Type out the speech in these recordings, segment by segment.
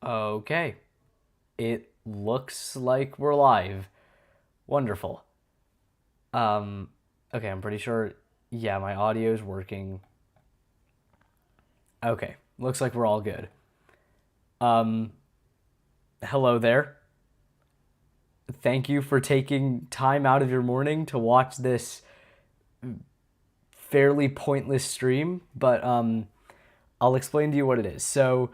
Okay. It looks like we're live. Wonderful. Okay, I'm pretty sure, yeah, my audio's working. Okay, looks like we're all good. Um, Hello there. Thank you for taking time out of your morning to watch this fairly pointless stream, but I'll explain to you what it is. So,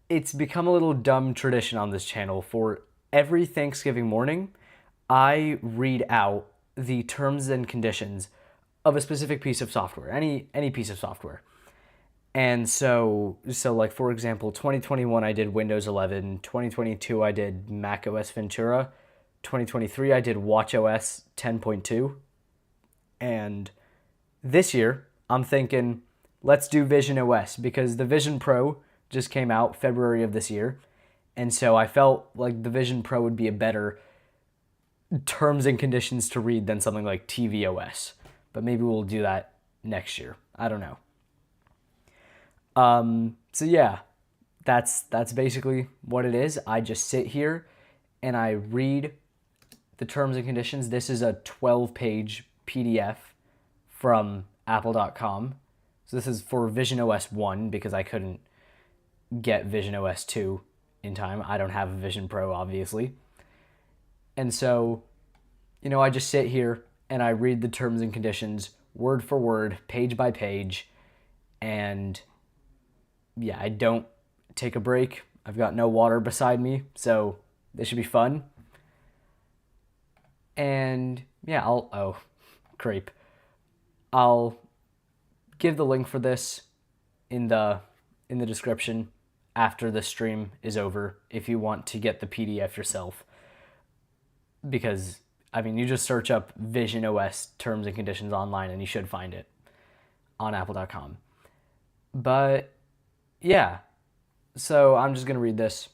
it's become a little dumb tradition on this channel for every Thanksgiving morning, I read out the terms and conditions of a specific piece of software, any piece of software. And so like for example, 2021 I did Windows 11, 2022 I did Mac OS Ventura, 2023 I did watchOS 10.2, and this year I'm thinking let's do visionOS because the Vision Pro just came out February of this year. And so I felt like the Vision Pro would be a better terms and conditions to read than something like tvOS. But maybe we'll do that next year. I don't know. So yeah, that's basically what it is. I just sit here and I read the terms and conditions. This is a 12-page PDF from apple.com. So this is for visionOS 1 because I couldn't get visionOS 2 in time. I don't have a Vision Pro, obviously. And so, I just sit here and I read the terms and conditions word for word, page by page. And yeah, I don't take a break. I've got no water beside me, so this should be fun. And yeah, creep. I'll give the link for this in the description after the stream is over if you want to get the PDF yourself. Because you just search up visionOS terms and conditions online and you should find it on apple.com. But yeah, so I'm just going to read this.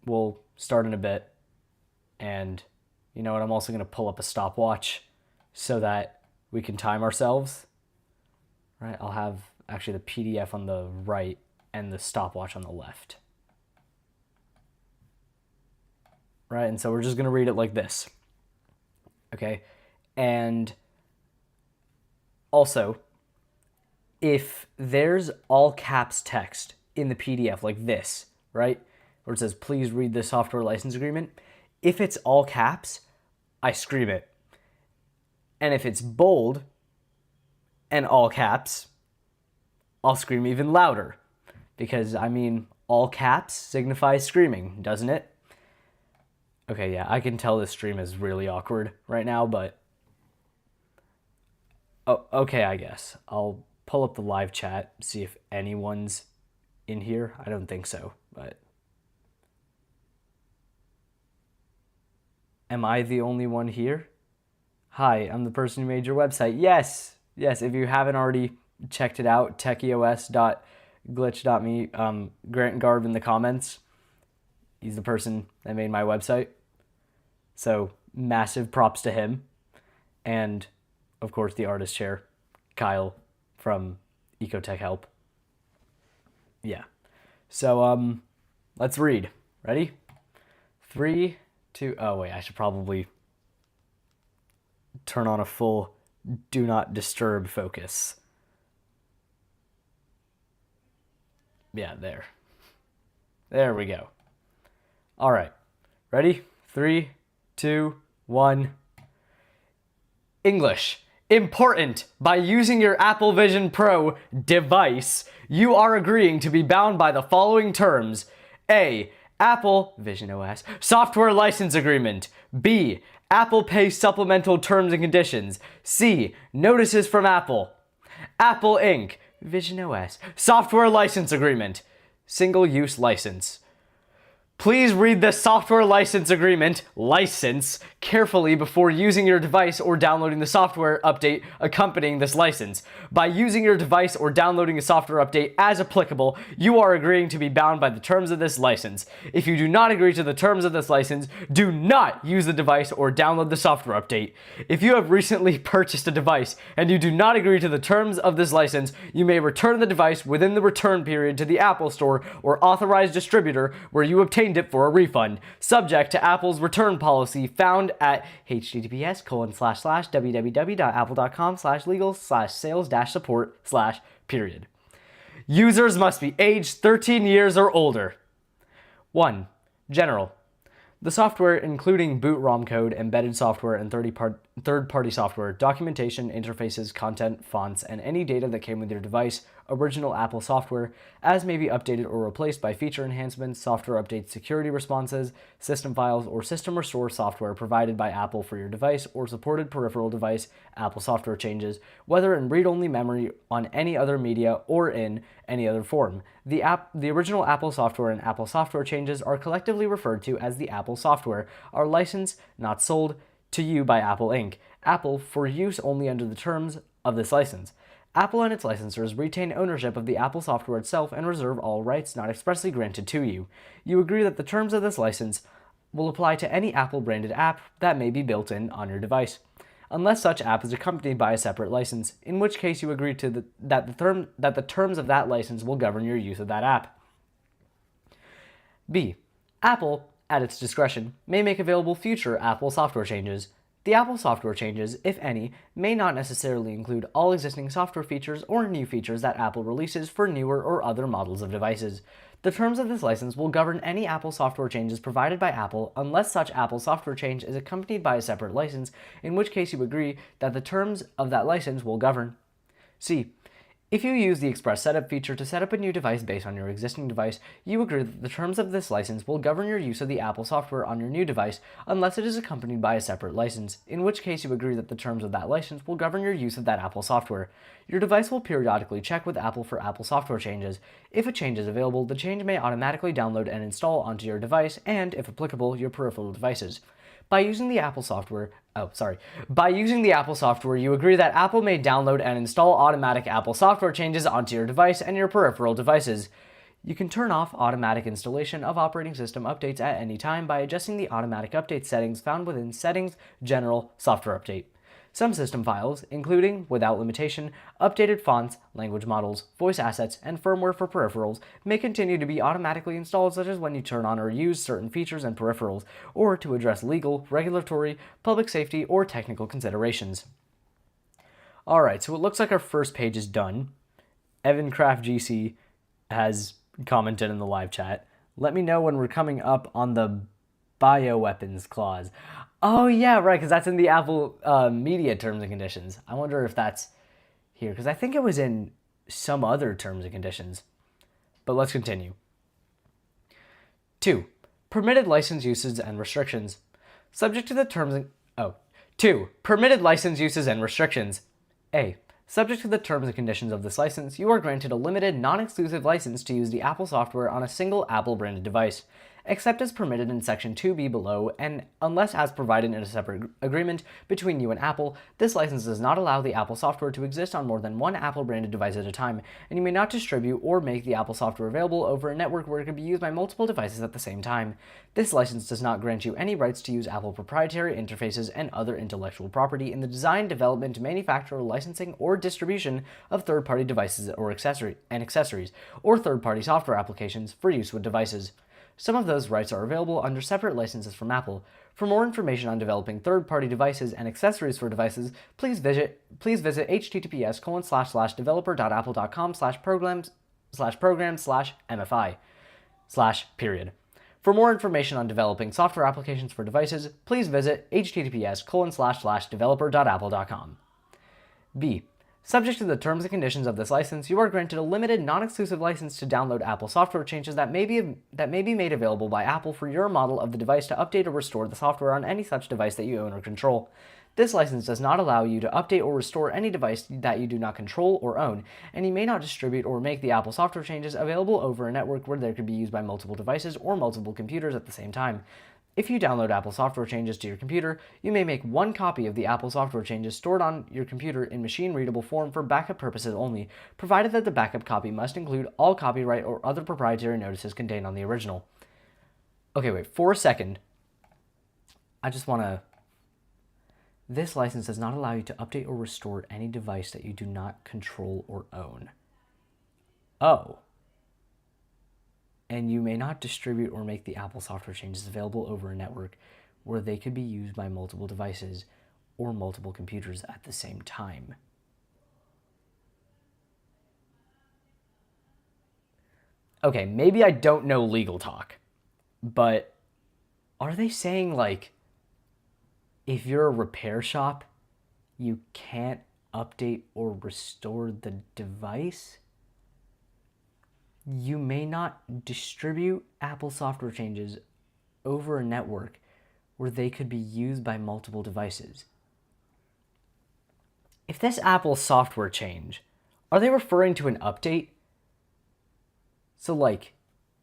We'll start in a bit. And you know what? I'm also going to pull up a stopwatch so that we can time ourselves. Right? I'll have actually the PDF on the right and the stopwatch on the left. Right? And so we're just going to read it like this. Okay? And also, if there's all caps text in the PDF like this, right? Where it says, please read the software license agreement. If it's all caps, I scream it. And if it's bold and all caps, I'll scream even louder. Because, all caps signifies screaming, doesn't it? Okay, yeah, I can tell this stream is really awkward right now, but... Oh, okay, I guess. I'll pull up the live chat, see if anyone's in here. I don't think so, but... Am I the only one here? Hi, I'm the person who made your website. Yes, if you haven't already checked it out, techieos.glitch.me, Grant Garb in the comments. He's the person that made my website. So, massive props to him. And, of course, the artist chair, Kyle from Ecotech Help. Yeah. So, let's read. Ready? 3, 2... Oh, wait, I should probably turn on a full do not disturb focus. Yeah, there. There we go. All right. Ready? 3, 2, 1. English. Important. By using your Apple Vision Pro device, you are agreeing to be bound by the following terms. A. Apple visionOS software license agreement. B. Apple Pay supplemental terms and conditions. C. Notices from Apple. Apple Inc. visionOS software license agreement. Single-use license. Please read the software license agreement, license, carefully before using your device or downloading the software update accompanying this license. By using your device or downloading a software update as applicable, you are agreeing to be bound by the terms of this license. If you do not agree to the terms of this license, do not use the device or download the software update. If you have recently purchased a device and you do not agree to the terms of this license, you may return the device within the return period to the Apple Store or authorized distributor where you obtained it for a refund, subject to Apple's return policy found at https://www.apple.com/legal/sales-support/. Users must be aged 13 years or older. 1. General. The software, including boot ROM code, embedded software, and third-party software, documentation, interfaces, content, fonts, and any data that came with your device, original Apple software, as may be updated or replaced by feature enhancements, software updates, security responses, system files, or system restore software provided by Apple for your device or supported peripheral device, Apple software changes, whether in read-only memory, on any other media, or in any other form. The original Apple software and Apple software changes are collectively referred to as the Apple software, are licensed, not sold, to you by Apple Inc., Apple for use only under the terms of this license. Apple and its licensors retain ownership of the Apple software itself and reserve all rights not expressly granted to you. You agree that the terms of this license will apply to any Apple-branded app that may be built in on your device, unless such app is accompanied by a separate license, in which case you agree to that the terms of that license will govern your use of that app. B. Apple, at its discretion, may make available future Apple software changes. The Apple software changes, if any, may not necessarily include all existing software features or new features that Apple releases for newer or other models of devices. The terms of this license will govern any Apple software changes provided by Apple unless such Apple software change is accompanied by a separate license, in which case you agree that the terms of that license will govern. C. If you use the Express Setup feature to set up a new device based on your existing device, you agree that the terms of this license will govern your use of the Apple software on your new device unless it is accompanied by a separate license, in which case you agree that the terms of that license will govern your use of that Apple software. Your device will periodically check with Apple for Apple software changes. If a change is available, the change may automatically download and install onto your device and, if applicable, your peripheral devices. By using the Apple software, you agree that Apple may download and install automatic Apple software changes onto your device and your peripheral devices. You can turn off automatic installation of operating system updates at any time by adjusting the automatic update settings found within Settings, General, Software Update. Some system files, including, without limitation, updated fonts, language models, voice assets, and firmware for peripherals, may continue to be automatically installed, such as when you turn on or use certain features and peripherals, or to address legal, regulatory, public safety, or technical considerations. Alright, so it looks like our first page is done. Evan Craft GC has commented in the live chat. Let me know when we're coming up on the bioweapons clause. Oh yeah, right, because that's in the Apple media terms and conditions. I wonder if that's here, because I think it was in some other terms and conditions. But let's continue. 2. Permitted license uses and restrictions. Subject to the terms and... 2. Permitted license uses and restrictions. A. Subject to the terms and conditions of this license, you are granted a limited, non-exclusive license to use the Apple software on a single Apple-branded device, except as permitted in Section 2B below, and unless as provided in a separate agreement between you and Apple, this license does not allow the Apple software to exist on more than one Apple-branded device at a time, and you may not distribute or make the Apple software available over a network where it can be used by multiple devices at the same time. This license does not grant you any rights to use Apple proprietary interfaces and other intellectual property in the design, development, manufacture, licensing, or distribution of third-party devices or accessories, or third-party software applications for use with devices. Some of those rights are available under separate licenses from Apple. For more information on developing third-party devices and accessories for devices, please visit https://developer.apple.com/program/mfi/. For more information on developing software applications for devices, please visit https://developer.apple.com. B. Subject to the terms and conditions of this license, you are granted a limited, non-exclusive license to download Apple software changes that may be made available by Apple for your model of the device to update or restore the software on any such device that you own or control. This license does not allow you to update or restore any device that you do not control or own, and you may not distribute or make the Apple software changes available over a network where they could be used by multiple devices or multiple computers at the same time. If you download Apple software changes to your computer, you may make one copy of the Apple software changes stored on your computer in machine-readable form for backup purposes only, provided that the backup copy must include all copyright or other proprietary notices contained on the original. Okay, wait, for a second. I just want to... This license does not allow you to update or restore any device that you do not control or own. Oh. And you may not distribute or make the Apple software changes available over a network where they could be used by multiple devices or multiple computers at the same time. Okay, maybe I don't know legal talk, but are they saying, like, if you're a repair shop, you can't update or restore the device? You may not distribute Apple software changes over a network where they could be used by multiple devices. If this Apple software change, are they referring to an update? So, like,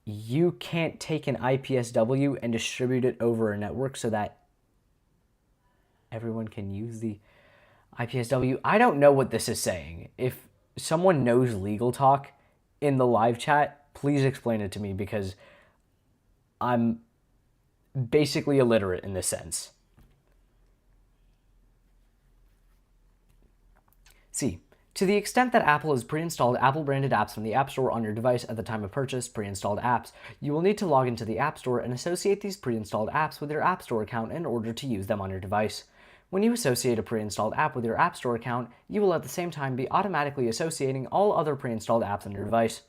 you can't take an IPSW and distribute it over a network so that everyone can use the IPSW? I don't know what this is saying. If someone knows legal talk in the live chat, please explain it to me, because I'm basically illiterate in this sense. C. To the extent that Apple has pre-installed Apple-branded apps from the App Store on your device at the time of purchase, pre-installed apps, you will need to log into the App Store and associate these pre-installed apps with your App Store account in order to use them on your device. When you associate a pre-installed app with your App Store account, you will at the same time be automatically associating all other pre-installed apps on your device.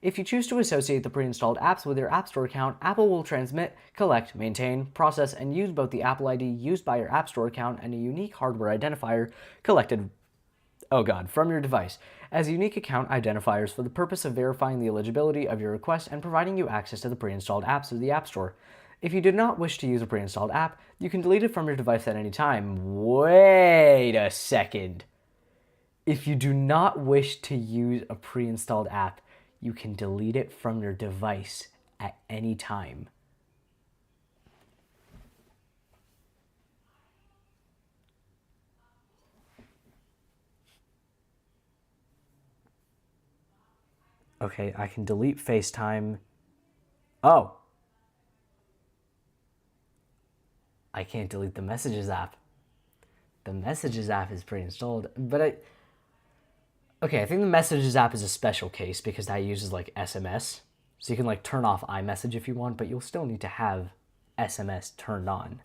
If you choose to associate the pre-installed apps with your App Store account, Apple will transmit, collect, maintain, process, and use both the Apple ID used by your App Store account and a unique hardware identifier collected from your device as unique account identifiers for the purpose of verifying the eligibility of your request and providing you access to the pre-installed apps through the App Store. If you do not wish to use a pre-installed app, you can delete it from your device at any time. Wait a second. If you do not wish to use a pre-installed app, you can delete it from your device at any time. Okay, I can delete FaceTime. Oh. I can't delete the Messages app. The Messages app is pre-installed, but okay, I think the Messages app is a special case because that uses like SMS. So you can like turn off iMessage if you want, but you'll still need to have SMS turned on.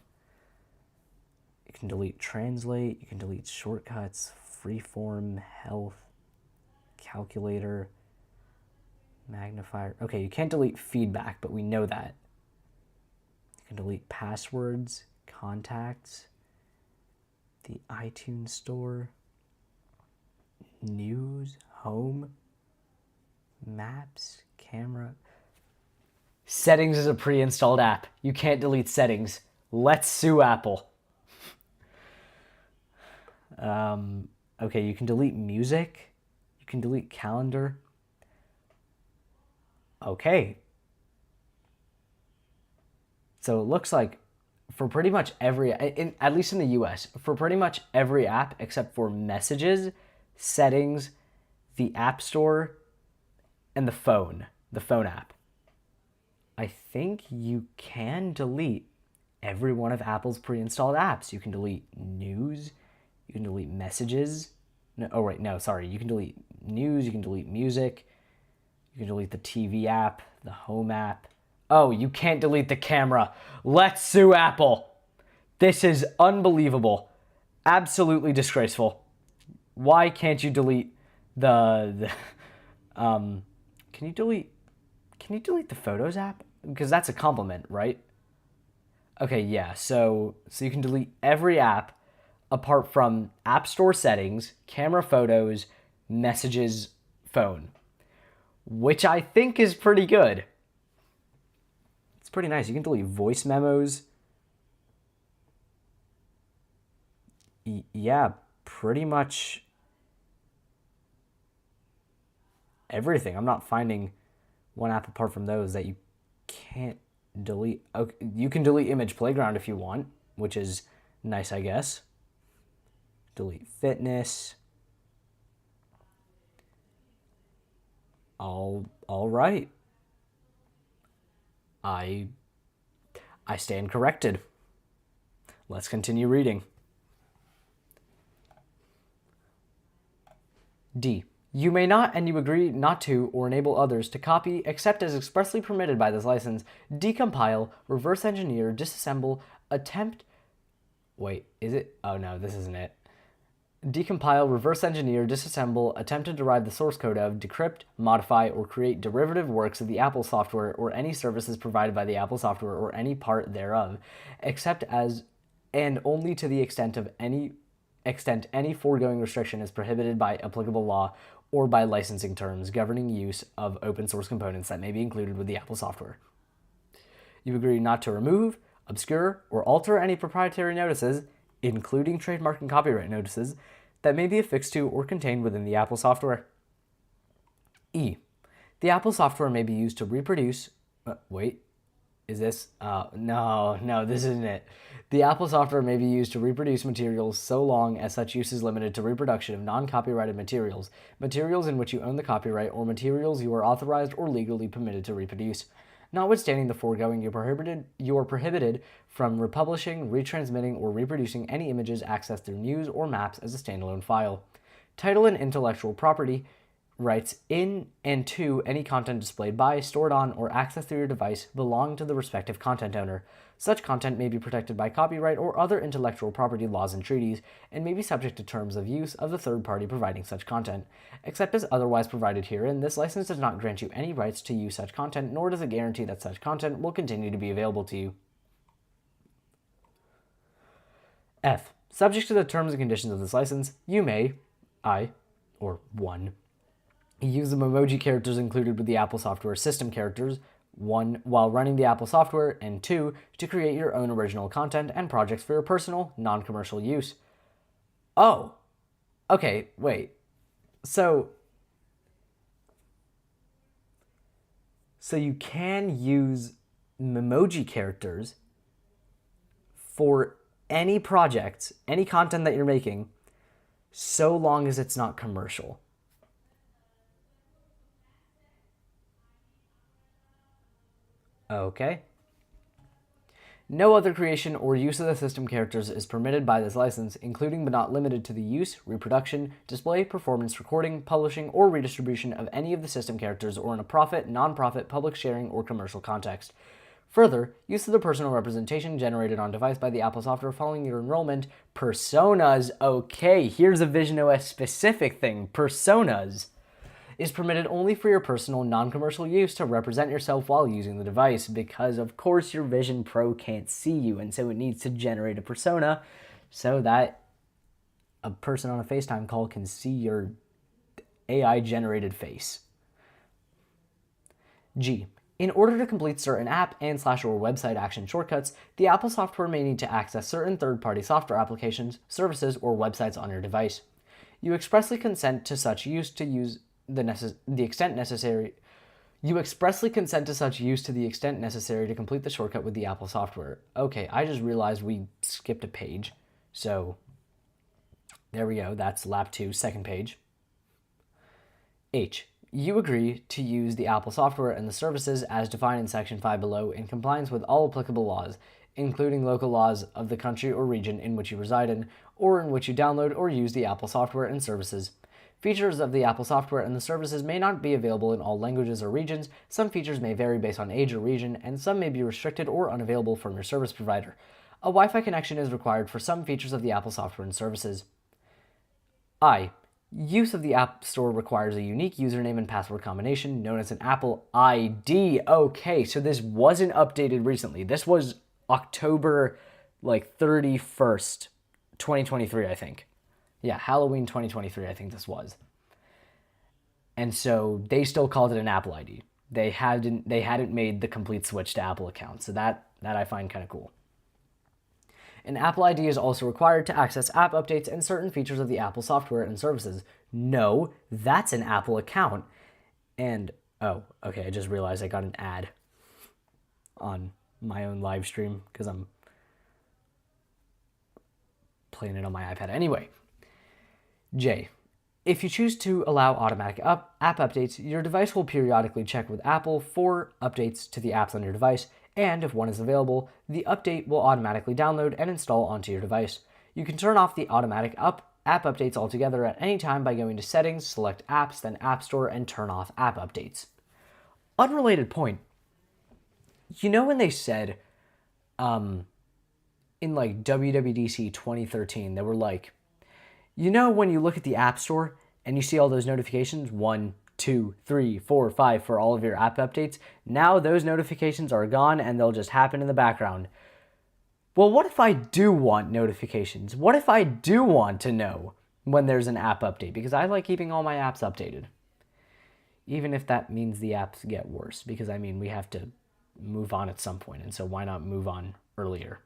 You can delete Translate, you can delete Shortcuts, Freeform, Health, Calculator, Magnifier. Okay, you can't delete Feedback, but we know that. You can delete Passwords, Contacts, the iTunes Store, News, Home, Maps, Camera. Settings is a pre-installed app. You can't delete Settings. Let's sue Apple. Okay, you can delete Music. You can delete Calendar. Okay. So it looks like for pretty much every, at least in the US, for pretty much every app except for Messages, Settings, the App Store, and the phone app, I think you can delete every one of Apple's pre-installed apps. You can delete News, you can delete Messages. You can delete News, you can delete Music, you can delete the TV app, the Home app. Oh, you can't delete the camera. Let's sue Apple. This is unbelievable. Absolutely disgraceful. Why can't you delete can you delete the Photos app? Because that's a compliment, right? Okay, yeah. So you can delete every app apart from App Store settings, camera, photos, Messages, phone, which I think is pretty good. It's pretty nice. You can delete voice memos. Yeah, pretty much everything. I'm not finding one app apart from those that you can't delete. Okay, you can delete Image Playground if you want, which is nice, I guess. Delete Fitness. All right. I I stand corrected. Let's continue reading. D. You may not, and you agree not to, or enable others to copy, except as expressly permitted by this license, decompile, reverse engineer, disassemble, attempt. Wait, is it? Oh no, this isn't it. Decompile, reverse engineer, disassemble, attempt to derive the source code of, decrypt, modify, or create derivative works of the Apple software or any services provided by the Apple software or any part thereof, except as and only to the extent any foregoing restriction is prohibited by applicable law or by licensing terms governing use of open source components that may be included with the Apple software. You agree not to remove, obscure, or alter any proprietary notices, including trademark and copyright notices, that may be affixed to or contained within the Apple software. E. The Apple software may be used to reproduce. Wait, is this? No, this isn't it. The Apple software may be used to reproduce materials so long as such use is limited to reproduction of non-copyrighted materials, materials in which you own the copyright, or materials you are authorized or legally permitted to reproduce. Notwithstanding the foregoing, you are prohibited from republishing, retransmitting, or reproducing any images accessed through news or maps as a standalone file. Title and intellectual property rights in and to any content displayed by, stored on, or accessed through your device belong to the respective content owner. Such content may be protected by copyright or other intellectual property laws and treaties, and may be subject to terms of use of the third party providing such content. Except as otherwise provided herein, this license does not grant you any rights to use such content, nor does it guarantee that such content will continue to be available to you. F. Subject to the terms and conditions of this license, you may, or 1, use the emoji characters included with the Apple software system characters, 1, while running the Apple software, and 2, to create your own original content and projects for your personal, non-commercial use. Oh, okay, wait. So you can use emoji characters for any project, any content that you're making, so long as it's not commercial. Okay. No other creation or use of the system characters is permitted by this license, including but not limited to the use, reproduction, display, performance, recording, publishing, or redistribution of any of the system characters or in a profit, non-profit, public sharing, or commercial context. Further, use of the personal representation generated on device by the Apple software following your enrollment. Personas. Okay, here's a visionOS specific thing. Personas is permitted only for your personal, non-commercial use to represent yourself while using the device, because of course your Vision Pro can't see you, and so it needs to generate a persona so that a person on a FaceTime call can see your AI-generated face. G. In order to complete certain app and/or website action shortcuts, the Apple software may need to access certain third-party software applications, services, or websites on your device. You expressly consent to such use to use the extent necessary. You expressly consent to such use to the extent necessary to complete the shortcut with the Apple software. Okay, I just realized we skipped a page. So there we go. That's lap 2, second page. H. You agree to use the Apple software and the services as defined in Section 5 below in compliance with all applicable laws, including local laws of the country or region in which you reside in, or in which you download or use the Apple software and services. Features of the Apple software and the services may not be available in all languages or regions. Some features may vary based on age or region, and some may be restricted or unavailable from your service provider. A Wi-Fi connection is required for some features of the Apple software and services. I. Use of the App Store requires a unique username and password combination known as an Apple ID. Okay, so this wasn't updated recently. This was October 31st, 2023, I think. Yeah, Halloween 2023, I think this was. And so they still called it an Apple ID. They hadn't made the complete switch to Apple accounts. So that I find kind of cool. An Apple ID is also required to access app updates and certain features of the Apple software and services. No, that's an Apple account. And, oh, okay, I just realized I got an ad on my own live stream because I'm playing it on my iPad. Anyway, J. If you choose to allow automatic app updates, your device will periodically check with Apple for updates to the apps on your device, and if one is available, the update will automatically download and install onto your device. You can turn off the automatic app updates altogether at any time by going to Settings, select Apps, then App Store, and turn off app updates. Unrelated point. You know when they said, in like WWDC 2013, they were like, you know when you look at the App Store and you see all those notifications, 1, 2, 3, 4, 5 for all of your app updates, now those notifications are gone and they'll just happen in the background. Well, what if I do want notifications? What if I do want to know when there's an app update? Because I like keeping all my apps updated. Even if that means the apps get worse. Because, I mean, we have to move on at some point, and so why not move on earlier?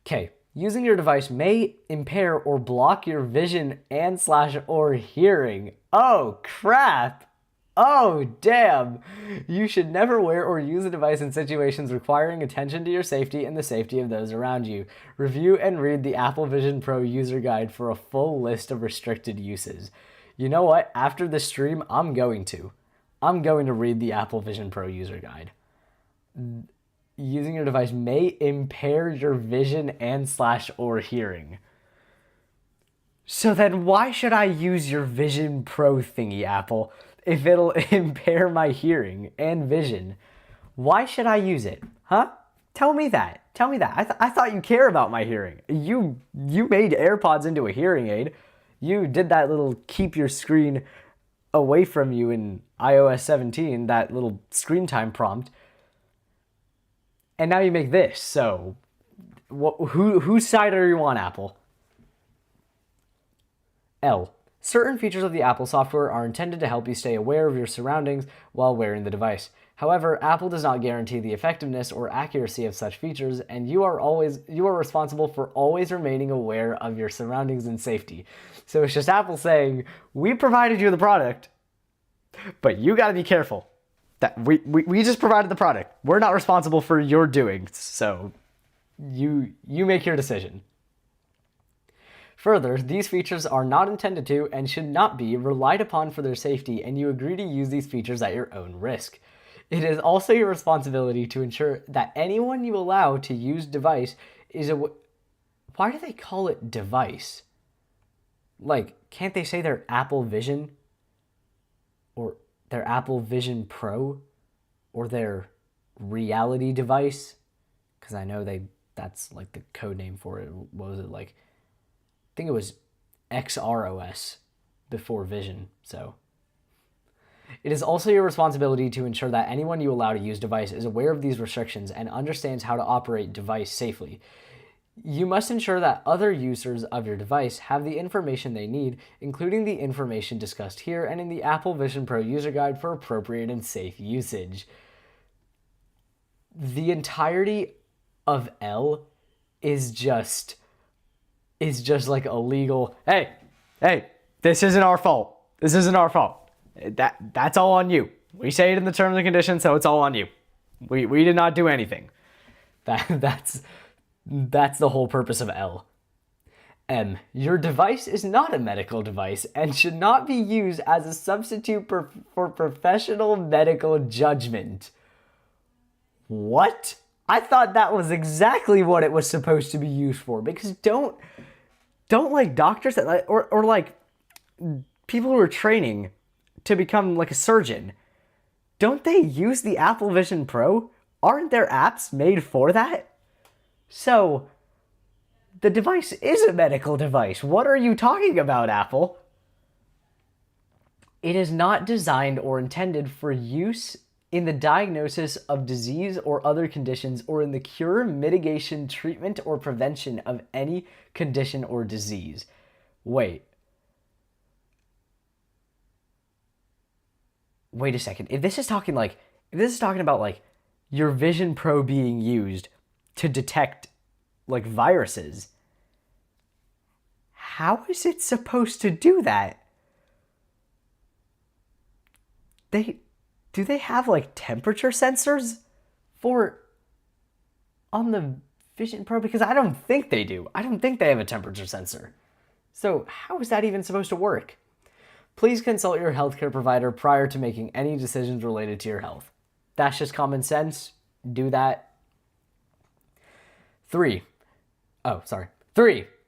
Okay, using your device may impair or block your vision and/or hearing. Oh, crap! Oh, damn! You should never wear or use a device in situations requiring attention to your safety and the safety of those around you. Review and read the Apple Vision Pro user guide for a full list of restricted uses. You know what? After this stream, I'm going to read the Apple Vision Pro user guide. Using your device may impair your vision and/or hearing. So then why should I use your Vision Pro thingy, Apple, if it'll impair my hearing and vision? Why should I use it? Huh? Tell me that. I thought you care about my hearing. You made AirPods into a hearing aid. You did that little keep your screen away from you in iOS 17, that little screen time prompt. And now you make this, so whose side are you on, Apple? L. Certain features of the Apple software are intended to help you stay aware of your surroundings while wearing the device. However, Apple does not guarantee the effectiveness or accuracy of such features, and you are responsible for always remaining aware of your surroundings and safety. So it's just Apple saying, we provided you the product, but you gotta be careful. That we just provided the product. We're not responsible for your doings, so you make your decision. Further, these features are not intended to and should not be relied upon for their safety, and you agree to use these features at your own risk. It is also your responsibility to ensure that anyone you allow to use device is Why do they call it device? Like, can't they say their Apple Vision? Or their Apple Vision Pro, or their reality device, because I know that's like the code name for it. What was it like? I think it was XROS before Vision. So it is also your responsibility to ensure that anyone you allow to use device is aware of these restrictions and understands how to operate device safely. You must ensure that other users of your device have the information they need, including the information discussed here and in the Apple Vision Pro user guide for appropriate and safe usage. The entirety of L is just like a legal, hey, this isn't our fault. That's all on you. We say it in the terms and conditions, so it's all on you. We did not do anything. That's the whole purpose of L. M. Your device is not a medical device and should not be used as a substitute for professional medical judgment. What? I thought that was exactly what it was supposed to be used for, because don't like doctors that or like people who are training to become like a surgeon, don't they use the Apple Vision Pro? Aren't there apps made for that? So, the device is a medical device. What are you talking about, Apple? It is not designed or intended for use in the diagnosis of disease or other conditions, or in the cure, mitigation, treatment, or prevention of any condition or disease. Wait a second. If this is talking about like your Vision Pro being used to detect like viruses. How is it supposed to do that? Do they have like temperature sensors for on the Vision Pro? Because I don't think they do. I don't think they have a temperature sensor. So how is that even supposed to work? Please consult your healthcare provider prior to making any decisions related to your health. That's just common sense. Do that. 3.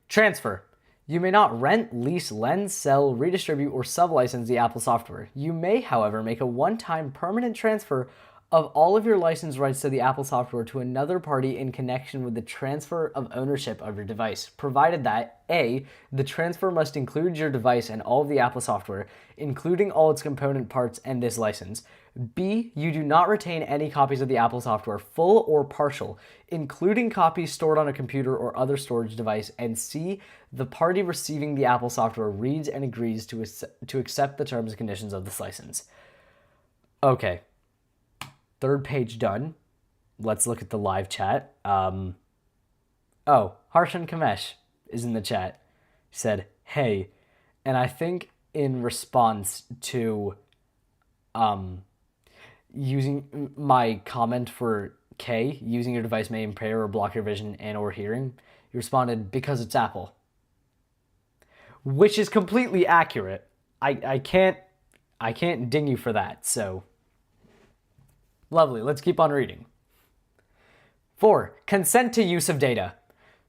Transfer. You may not rent, lease, lend, sell, redistribute, or sublicense the Apple software. You may, however, make a one-time permanent transfer of all of your license rights to the Apple software to another party in connection with the transfer of ownership of your device, provided that A, the transfer must include your device and all of the Apple software, including all its component parts and this license. B, you do not retain any copies of the Apple software, full or partial, including copies stored on a computer or other storage device. And C, the party receiving the Apple software reads and agrees to accept the terms and conditions of this license. Okay. Third page done. Let's look at the live chat. Harshan Kamesh is in the chat. He said, hey. And I think in response to using my comment for K, using your device may impair or block your vision and or hearing, he responded, because it's Apple. Which is completely accurate. I can't ding you for that, so... Lovely, let's keep on reading. 4. Consent to use of data.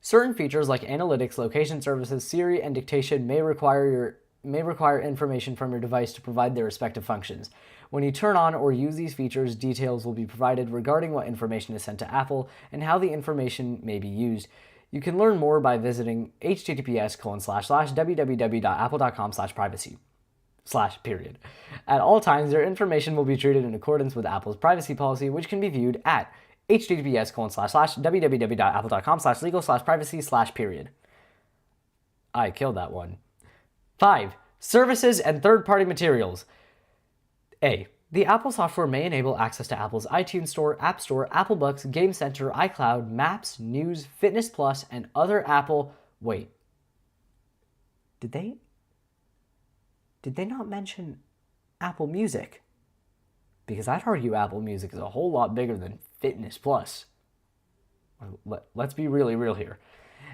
Certain features like analytics, location services, Siri, and dictation may require information from your device to provide their respective functions. When you turn on or use these features, details will be provided regarding what information is sent to Apple and how the information may be used. You can learn more by visiting https://www.apple.com/privacy. /period. At all times, your information will be treated in accordance with Apple's privacy policy, which can be viewed at https://www.apple.com/legal/privacy/period. I killed that one. 5. Services and third-party materials. A. The Apple software may enable access to Apple's iTunes Store, App Store, Apple Books, Game Center, iCloud, Maps, News, Fitness Plus, and other Apple... Wait. Did they not mention Apple Music? Because I'd argue Apple Music is a whole lot bigger than Fitness Plus. Let's be really real here.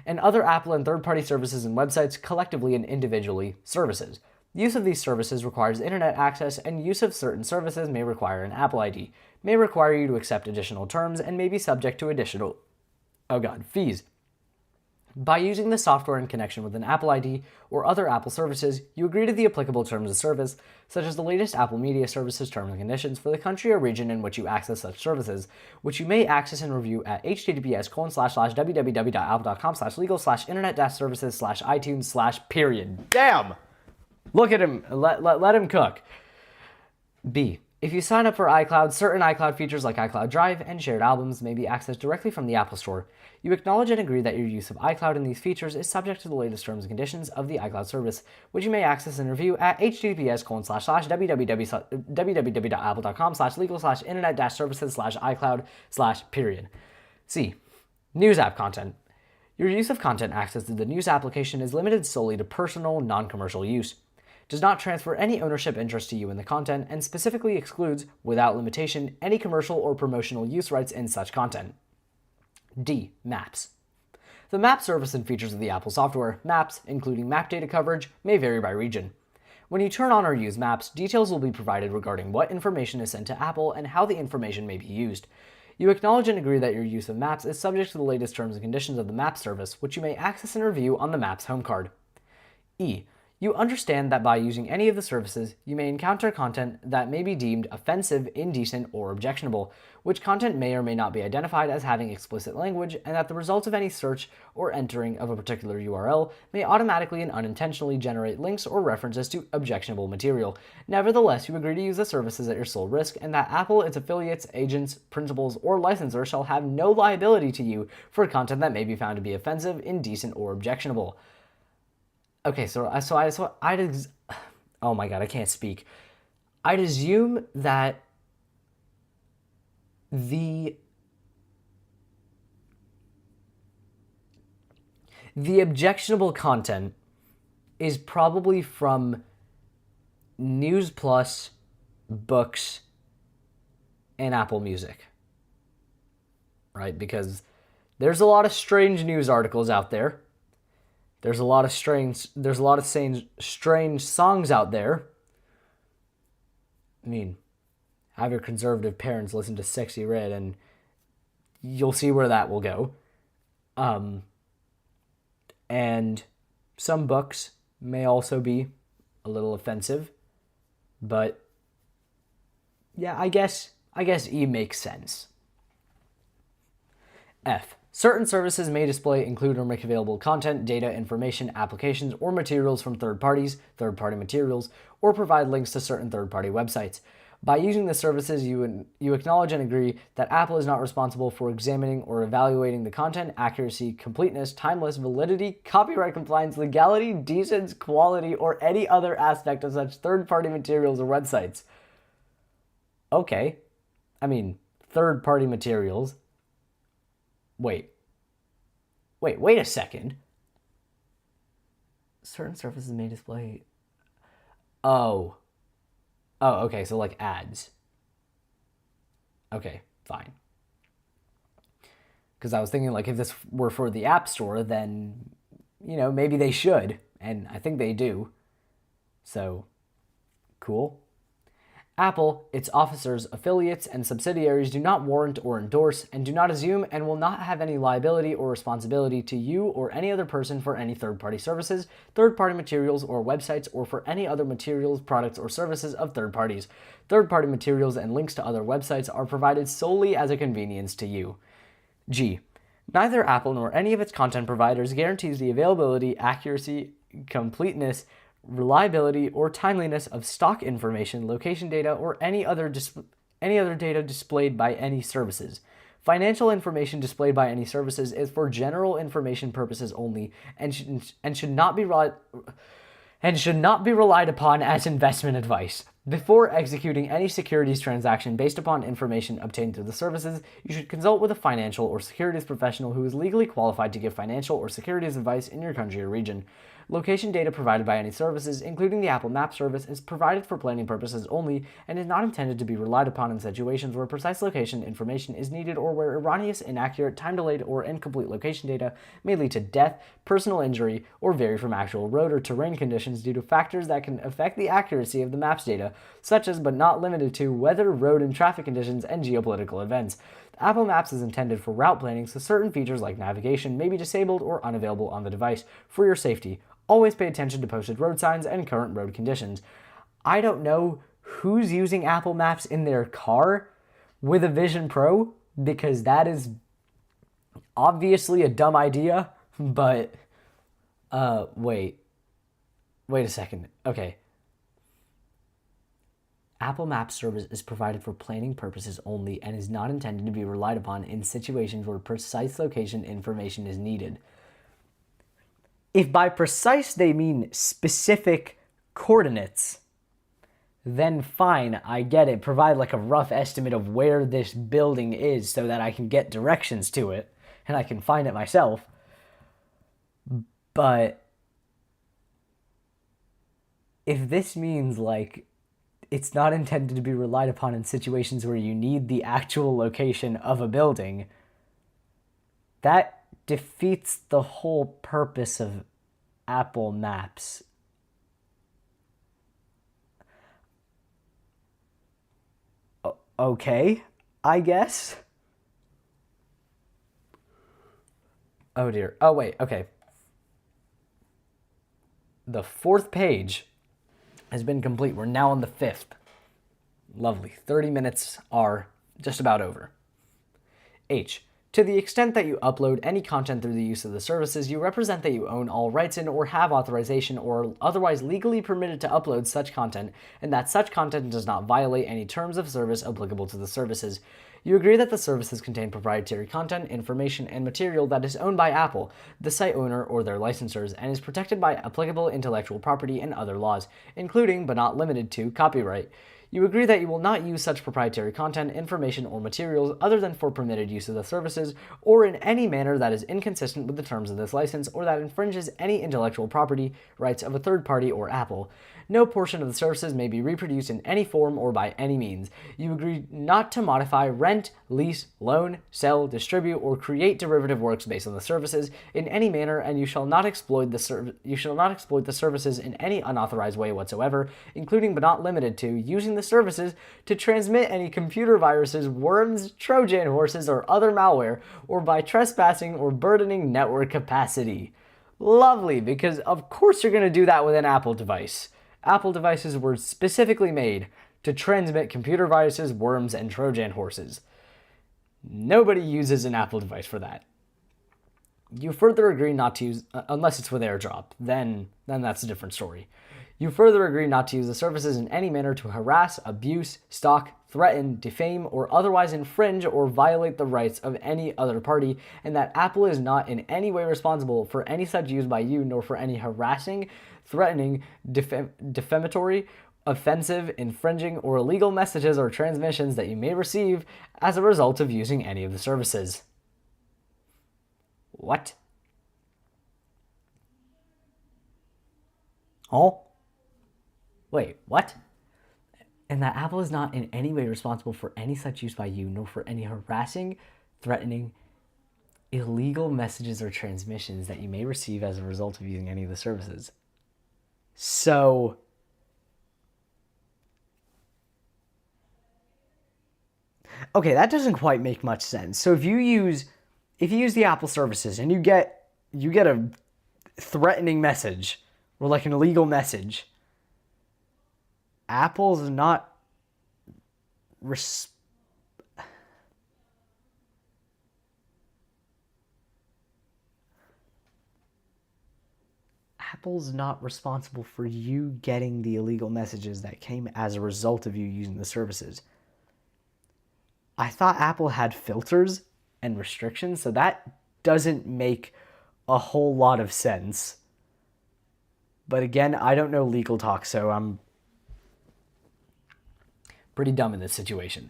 And other Apple and third-party services and websites, collectively and individually, services. Use of these services requires internet access, and use of certain services may require an Apple ID, may require you to accept additional terms, and may be subject to additional, fees. By using the software in connection with an Apple ID or other Apple services, you agree to the applicable terms of service, such as the latest Apple Media Services terms and conditions for the country or region in which you access such services, which you may access and review at https://www.apple.com/legal/internet-services/iTunes/period. Damn! Look at him. Let him cook. B. If you sign up for iCloud, certain iCloud features like iCloud Drive and shared albums may be accessed directly from the Apple Store. You acknowledge and agree that your use of iCloud and these features is subject to the latest terms and conditions of the iCloud service, which you may access and review at https://www.apple.com/legal/internet-services/icloud/period. C. News app content. Your use of content access to the news application is limited solely to personal, non-commercial use. Does not transfer any ownership interest to you in the content, and specifically excludes, without limitation, any commercial or promotional use rights in such content. D. Maps. The map service and features of the Apple software, Maps, including map data coverage, may vary by region. When you turn on or use Maps, details will be provided regarding what information is sent to Apple and how the information may be used. You acknowledge and agree that your use of Maps is subject to the latest terms and conditions of the Maps service, which you may access and review on the Maps home card. E. You understand that by using any of the services, you may encounter content that may be deemed offensive, indecent, or objectionable, which content may or may not be identified as having explicit language, and that the results of any search or entering of a particular URL may automatically and unintentionally generate links or references to objectionable material. Nevertheless, you agree to use the services at your sole risk, and that Apple, its affiliates, agents, principals, or licensors shall have no liability to you for content that may be found to be offensive, indecent, or objectionable. Okay, oh my god, I can't speak. I'd assume that The the objectionable content is probably from News Plus, books, and Apple Music. Right? Because there's a lot of strange news articles out there. There's a lot of strange songs out there. I mean, have your conservative parents listen to Sexy Red and you'll see where that will go. And some books may also be a little offensive, but yeah, I guess E makes sense. F. Certain services may display, include, or make available content, data, information, applications, or materials from third parties, third-party materials, or provide links to certain third-party websites. By using the services, you acknowledge and agree that Apple is not responsible for examining or evaluating the content, accuracy, completeness, timeless, validity, copyright compliance, legality, decency, quality, or any other aspect of such third-party materials or websites. Okay. I mean, third-party materials. Wait a second. Certain services may display... Oh, okay, so like ads. Okay, fine. Because I was thinking, like, if this were for the App Store, then, maybe they should. And I think they do. So, cool. Apple, its officers, affiliates, and subsidiaries do not warrant or endorse and do not assume and will not have any liability or responsibility to you or any other person for any third-party services, third-party materials, or websites, or for any other materials, products, or services of third parties. Third-party materials and links to other websites are provided solely as a convenience to you. G. Neither Apple nor any of its content providers guarantees the availability, accuracy, completeness, reliability, or timeliness of stock information, location data, or any other data displayed by any services. Financial information displayed by any services is for general information purposes only and should not be relied upon as investment advice. Before executing any securities transaction based upon information obtained through the services, you should consult with a financial or securities professional who is legally qualified to give financial or securities advice in your country or region. Location data provided by any services, including the Apple Maps service, is provided for planning purposes only and is not intended to be relied upon in situations where precise location information is needed or where erroneous, inaccurate, time-delayed, or incomplete location data may lead to death, personal injury, or vary from actual road or terrain conditions due to factors that can affect the accuracy of the maps data, such as but not limited to weather, road and traffic conditions, and geopolitical events. Apple Maps is intended for route planning, so certain features like navigation may be disabled or unavailable on the device. For your safety, always pay attention to posted road signs and current road conditions. I don't know who's using Apple Maps in their car with a Vision Pro, because that is obviously a dumb idea, but, wait a second. Okay. Apple Maps service is provided for planning purposes only and is not intended to be relied upon in situations where precise location information is needed. If by precise they mean specific coordinates, then fine, I get it. Provide like a rough estimate of where this building is so that I can get directions to it and I can find it myself. But if this means like it's not intended to be relied upon in situations where you need the actual location of a building, that defeats the whole purpose of Apple Maps. Okay, I guess. Oh dear. Oh wait, okay. The 4th page has been complete. We're now on the 5th. Lovely. 30 minutes are just about over. H. To the extent that you upload any content through the use of the services, you represent that you own all rights in or have authorization or otherwise legally permitted to upload such content, and that such content does not violate any terms of service applicable to the services. You agree that the services contain proprietary content, information, and material that is owned by Apple, the site owner, or their licensors, and is protected by applicable intellectual property and other laws, including, but not limited to, copyright. You agree that you will not use such proprietary content, information, or materials other than for permitted use of the services, or in any manner that is inconsistent with the terms of this license, or that infringes any intellectual property rights of a third party or Apple. No portion of the services may be reproduced in any form or by any means. You agree not to modify, rent, lease, loan, sell, distribute, or create derivative works based on the services in any manner, and you shall not exploit the services in any unauthorized way whatsoever, including but not limited to using the services to transmit any computer viruses, worms, Trojan horses, or other malware, or by trespassing or burdening network capacity. Lovely, because of course you're going to do that with an Apple device. Apple devices were specifically made to transmit computer viruses, worms, and Trojan horses. Nobody uses an Apple device for that. You further agree not to use, unless it's with AirDrop, then that's a different story. You further agree not to use the services in any manner to harass, abuse, stalk, threaten, defame, or otherwise infringe or violate the rights of any other party, and that Apple is not in any way responsible for any such use by you, nor for any harassing, threatening, defamatory, offensive, infringing, or illegal messages or transmissions that you may receive as a result of using any of the services. What? Oh? Wait, what? And that Apple is not in any way responsible for any such use by you, nor for any harassing, threatening, illegal messages or transmissions that you may receive as a result of using any of the services. So, okay, that doesn't quite make much sense. So if you use the Apple services and you get a threatening message or like an illegal message, Apple's not responsible for you getting the illegal messages that came as a result of you using the services. I thought Apple had filters and restrictions, so that doesn't make a whole lot of sense. But again, I don't know legal talk, so I'm pretty dumb in this situation.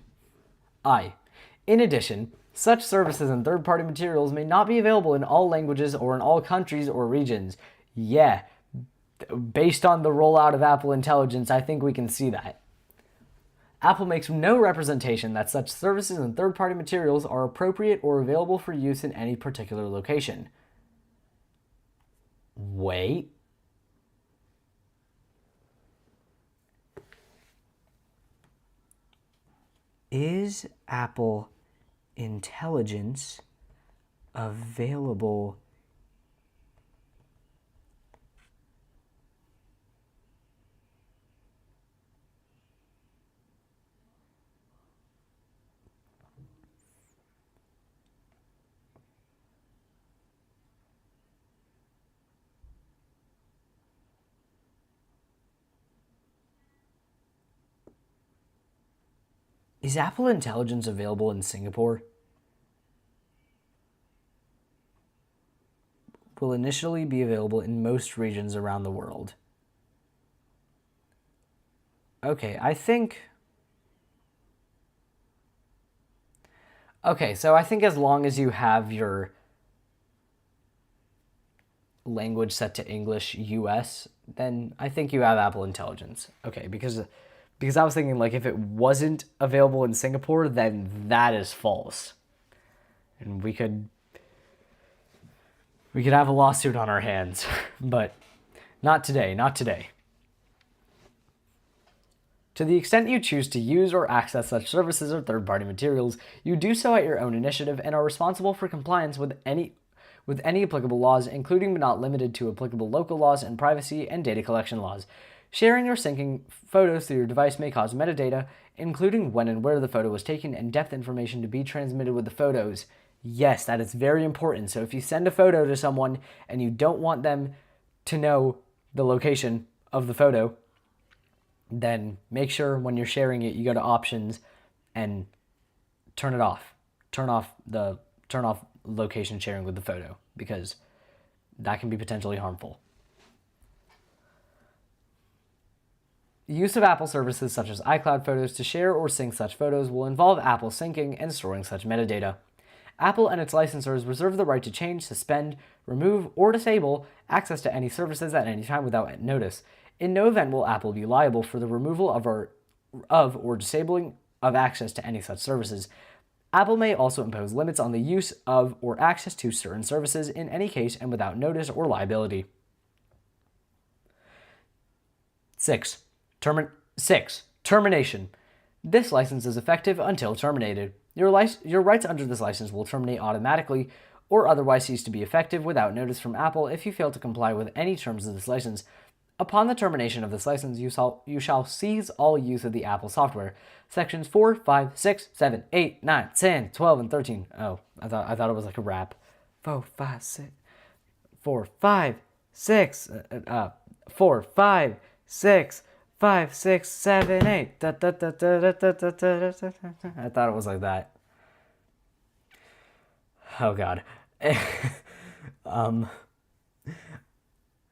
In addition, such services and third-party materials may not be available in all languages or in all countries or regions. Yeah, based on the rollout of Apple Intelligence, I think we can see that. Apple makes no representation that such services and third-party materials are appropriate or available for use in any particular location. Wait. Is Apple Intelligence available Is Apple Intelligence available in Singapore? Will initially be available in most regions around the world. Okay, so I think as long as you have your language set to English US, then I think you have Apple Intelligence. Okay, because I was thinking, like, if it wasn't available in Singapore, then that is false. And we could have a lawsuit on our hands. But not today, not today. To the extent you choose to use or access such services or third-party materials, you do so at your own initiative and are responsible for compliance with any applicable laws, including but not limited to applicable local laws and privacy and data collection laws. Sharing or syncing photos through your device may cause metadata, including when and where the photo was taken, and depth information to be transmitted with the photos. Yes, that is very important. So if you send a photo to someone and you don't want them to know the location of the photo, then make sure when you're sharing it, you go to options and turn it off. Turn off location sharing with the photo, because that can be potentially harmful. Use of Apple services such as iCloud Photos to share or sync such photos will involve Apple syncing and storing such metadata. Apple and its licensors reserve the right to change, suspend, remove, or disable access to any services at any time without notice. In no event will Apple be liable for the removal of or disabling of access to any such services. Apple may also impose limits on the use of or access to certain services in any case and without notice or liability. 6. Termination. This license is effective until terminated. Your rights under this license will terminate automatically or otherwise cease to be effective without notice from Apple if you fail to comply with any terms of this license. Upon the termination of this license, you shall cease all use of the Apple software. Sections 4, 5, 6, 7, 8, 9, 10, 12, and 13. Oh, I thought it was like a rap. 4, 5, 6, 4, 5, 6, 4, 5, 6, 5, 6, 7, 8. I thought it was like that. Oh God.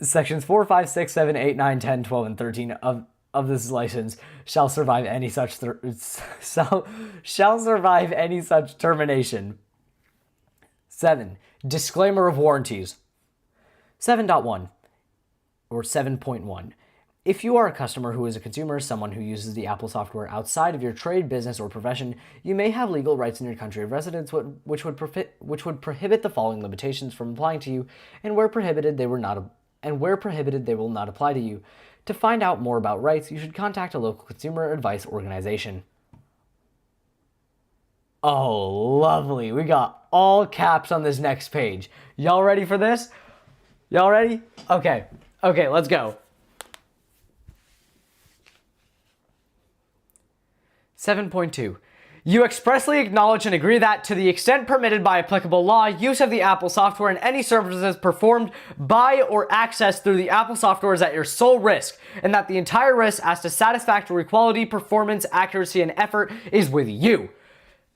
Sections 4, 5, 6, 7, 8, 9, 10, 12, and 13 of this license shall survive any such shall survive any such termination. 7. Disclaimer of warranties. 7.1 or 7.1. If you are a customer who is a consumer, someone who uses the Apple software outside of your trade, business, or profession, you may have legal rights in your country of residence which would prohibit the following limitations from applying to you, and where prohibited they will not apply to you. To find out more about rights, you should contact a local consumer advice organization. Oh, lovely. We got all caps on this next page. Y'all ready for this? Y'all ready? Okay, let's go. 7.2. You expressly acknowledge and agree that, to the extent permitted by applicable law, use of the Apple software and any services performed by or accessed through the Apple software is at your sole risk, and that the entire risk as to satisfactory quality, performance, accuracy, and effort is with you.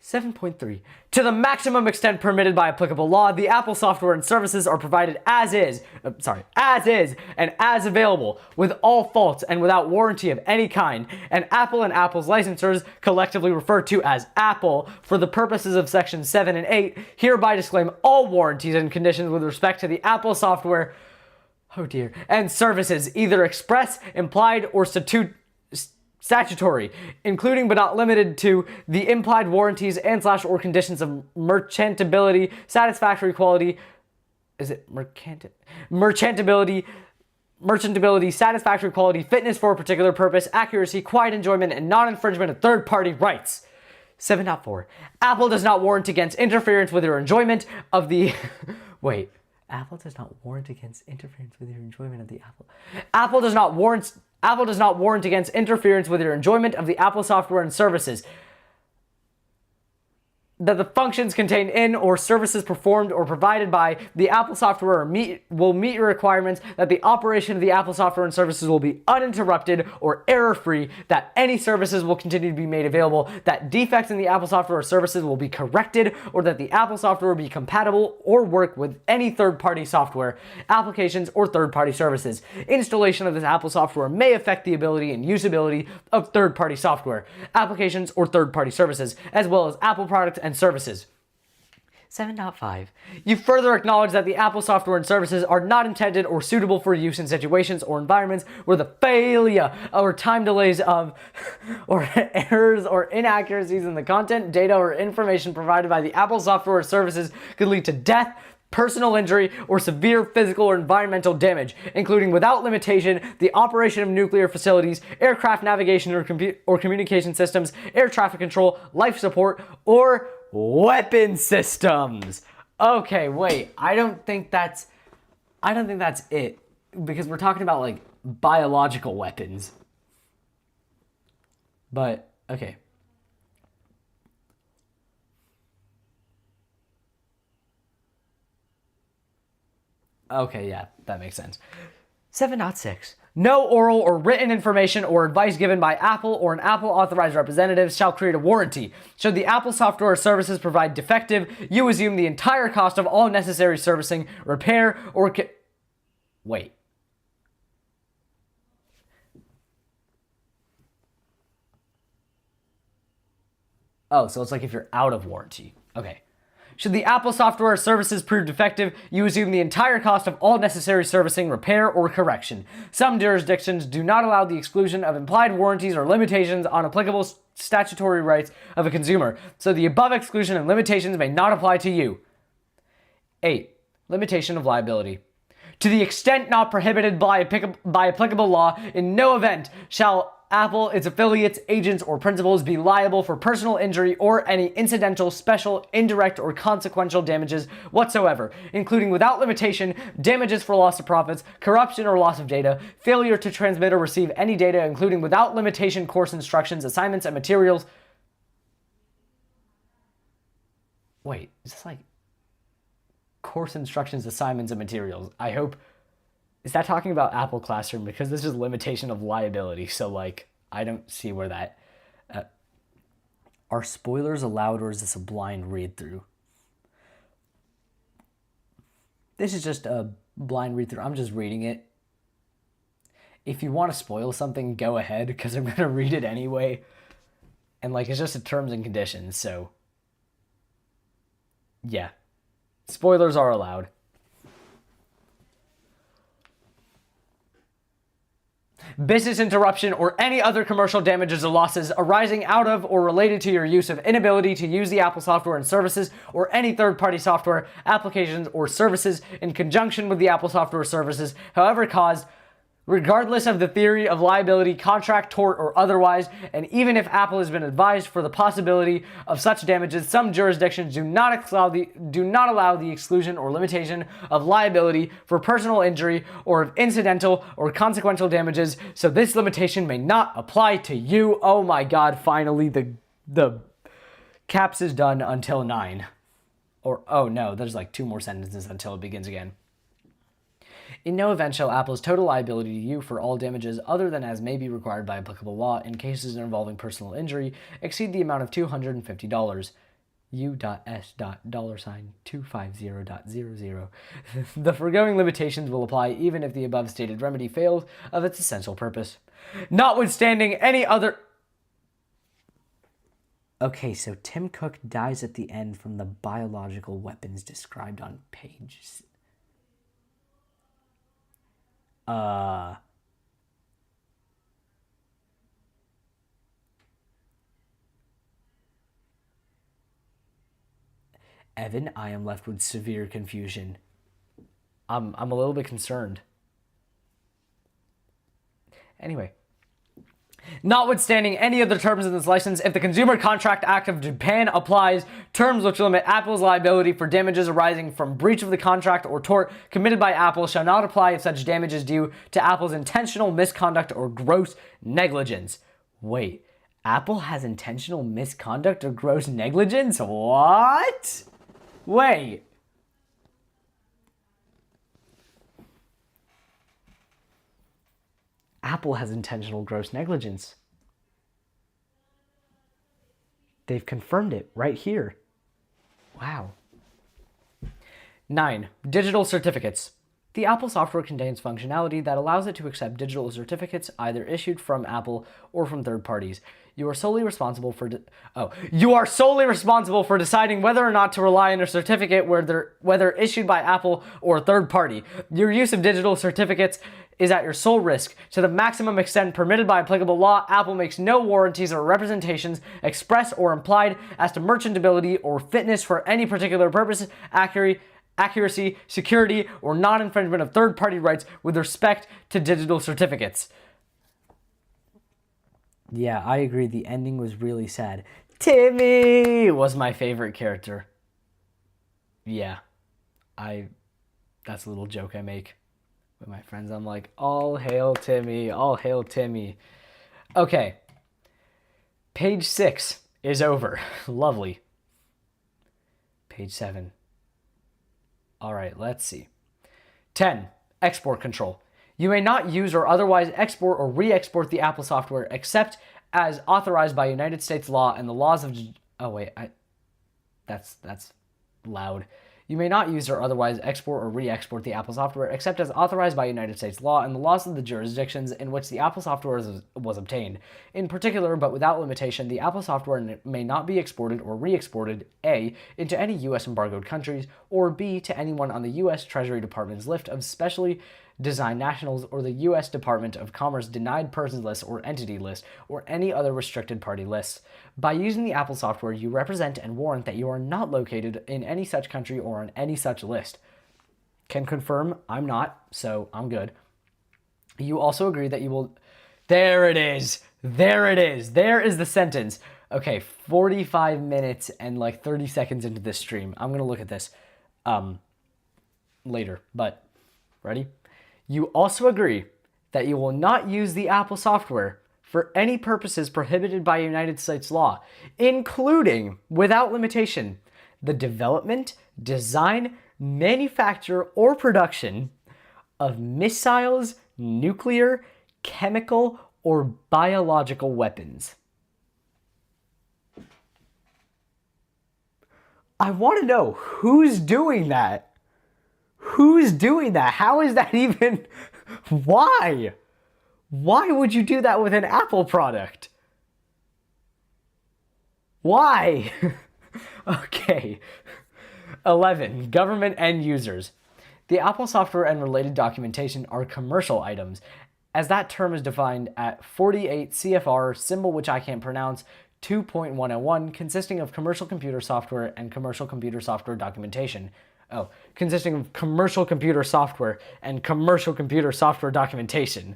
7.3. To the maximum extent permitted by applicable law, the Apple software and services are provided as is and as available, with all faults and without warranty of any kind, and Apple and Apple's licensors, collectively referred to as Apple, for the purposes of Sections 7 and 8, hereby disclaim all warranties and conditions with respect to the Apple software, and services, either express, implied, or statutory, including but not limited to the implied warranties and / or conditions of merchantability, satisfactory quality, merchantability, satisfactory quality, fitness for a particular purpose, accuracy, quiet enjoyment, and non-infringement of third-party rights. 7.4. Apple does not warrant against interference with your enjoyment of the... Wait. Apple does not warrant against interference with your enjoyment of the Apple... Apple does not warrant against interference with your enjoyment of the Apple software and services. That the functions contained in or services performed or provided by the Apple software will meet your requirements, that the operation of the Apple software and services will be uninterrupted or error-free, that any services will continue to be made available, that defects in the Apple software or services will be corrected, or that the Apple software will be compatible or work with any third-party software, applications, or third-party services. Installation of this Apple software may affect the ability and usability of third-party software, applications, or third-party services, as well as Apple products and services. 7.5. You further acknowledge that the Apple software and services are not intended or suitable for use in situations or environments where the failure or time delays of or errors or inaccuracies in the content, data, or information provided by the Apple software or services could lead to death, personal injury, or severe physical or environmental damage, including without limitation the operation of nuclear facilities, aircraft navigation or communication systems, air traffic control, life support, or weapon systems. Okay, wait, I don't think that's it, because we're talking about like biological weapons. But okay. Okay, yeah, that makes sense. 7.6. No oral or written information or advice given by Apple or an Apple authorized representative shall create a warranty. Should the Apple software or services provide defective, you assume the entire cost of all necessary servicing, repair, or... Wait. Oh, so it's like if you're out of warranty. Okay. Should the Apple software or services prove defective, you assume the entire cost of all necessary servicing, repair, or correction. Some jurisdictions do not allow the exclusion of implied warranties or limitations on applicable statutory rights of a consumer, so the above exclusion and limitations may not apply to you. 8. Limitation of liability. To the extent not prohibited by applicable law, in no event shall Apple, its affiliates, agents, or principals be liable for personal injury or any incidental, special, indirect, or consequential damages whatsoever, including without limitation, damages for loss of profits, corruption or loss of data, failure to transmit or receive any data, including without limitation course instructions, assignments, and materials. Wait, is this like course instructions, assignments, and materials? I hope... Is that talking about Apple Classroom? Because this is limitation of liability, so like, I don't see where that... are spoilers allowed, or is this a blind read-through? This is just a blind read-through. I'm just reading it. If you want to spoil something, go ahead, because I'm going to read it anyway. And like, it's just a terms and conditions, so... yeah. Spoilers are allowed. Business interruption or any other commercial damages or losses arising out of or related to your use of inability to use the Apple software and services or any third-party software, applications, or services in conjunction with the Apple software or services, however caused, regardless of the theory of liability, contract, tort, or otherwise, and even if Apple has been advised for the possibility of such damages, some jurisdictions do not allow the exclusion or limitation of liability for personal injury or of incidental or consequential damages, so this limitation may not apply to you. Oh my god, finally the caps is done until 9. Or, oh no, there's like 2 more sentences until it begins again. In no event shall Apple's total liability to you for all damages other than as may be required by applicable law in cases involving personal injury exceed the amount of $250. U.S.$250.00. The foregoing limitations will apply even if the above stated remedy fails of its essential purpose. Notwithstanding any other... Okay, so Tim Cook dies at the end from the biological weapons described on page... Evan, I am left with severe confusion. I'm a little bit concerned. Anyway. Notwithstanding any other terms in this license, if the Consumer Contract Act of Japan applies, terms which limit Apple's liability for damages arising from breach of the contract or tort committed by Apple shall not apply if such damage is due to Apple's intentional misconduct or gross negligence. Wait, Apple has intentional misconduct or gross negligence? What? Wait. Apple has intentional gross negligence. They've confirmed it right here. Wow. 9. Digital certificates. The Apple software contains functionality that allows it to accept digital certificates either issued from Apple or from third parties. You are solely responsible for deciding whether or not to rely on a certificate whether issued by Apple or a third party. Your use of digital certificates is at your sole risk. To the maximum extent permitted by applicable law, Apple makes no warranties or representations, express or implied, as to merchantability or fitness for any particular purpose, accuracy, security, or non-infringement of third-party rights with respect to digital certificates. Yeah, I agree. The ending was really sad. Timmy was my favorite character. Yeah, that's a little joke I make with my friends. I'm like, all hail Timmy, all hail Timmy. Okay, page 6 is over. Lovely. Page 7. All right, let's see. 10. Export control. You may not use or otherwise export or re-export the Apple software except as authorized by United States law and the laws of... Oh, wait. That's loud. You may not use or otherwise export or re-export the Apple software except as authorized by United States law and the laws of the jurisdictions in which the Apple software was obtained. In particular, but without limitation, the Apple software may not be exported or re-exported, A, into any U.S. embargoed countries, or B, to anyone on the U.S. Treasury Department's list of specially designed nationals or the U.S. Department of Commerce denied persons list or entity list or any other restricted party lists. By using the Apple software, you represent and warrant that you are not located in any such country or on any such list. Can confirm I'm not, so I'm good. You also agree that you will... There it is. There it is. There is the sentence. Okay, 45 minutes and like 30 seconds into this stream. I'm going to look at this later, but ready? You also agree that you will not use the Apple software for any purposes prohibited by United States law, including, without limitation, the development, design, manufacture, or production of missiles, nuclear, chemical, or biological weapons. I want to know who's doing that. Who's doing that? How is that even... Why? Why would you do that with an Apple product? Why? Okay. 11. Government end users. The Apple software and related documentation are commercial items, as that term is defined at 48 CFR, symbol which I can't pronounce, 2.101, consisting of commercial computer software and commercial computer software documentation. Consisting of commercial computer software and commercial computer software documentation.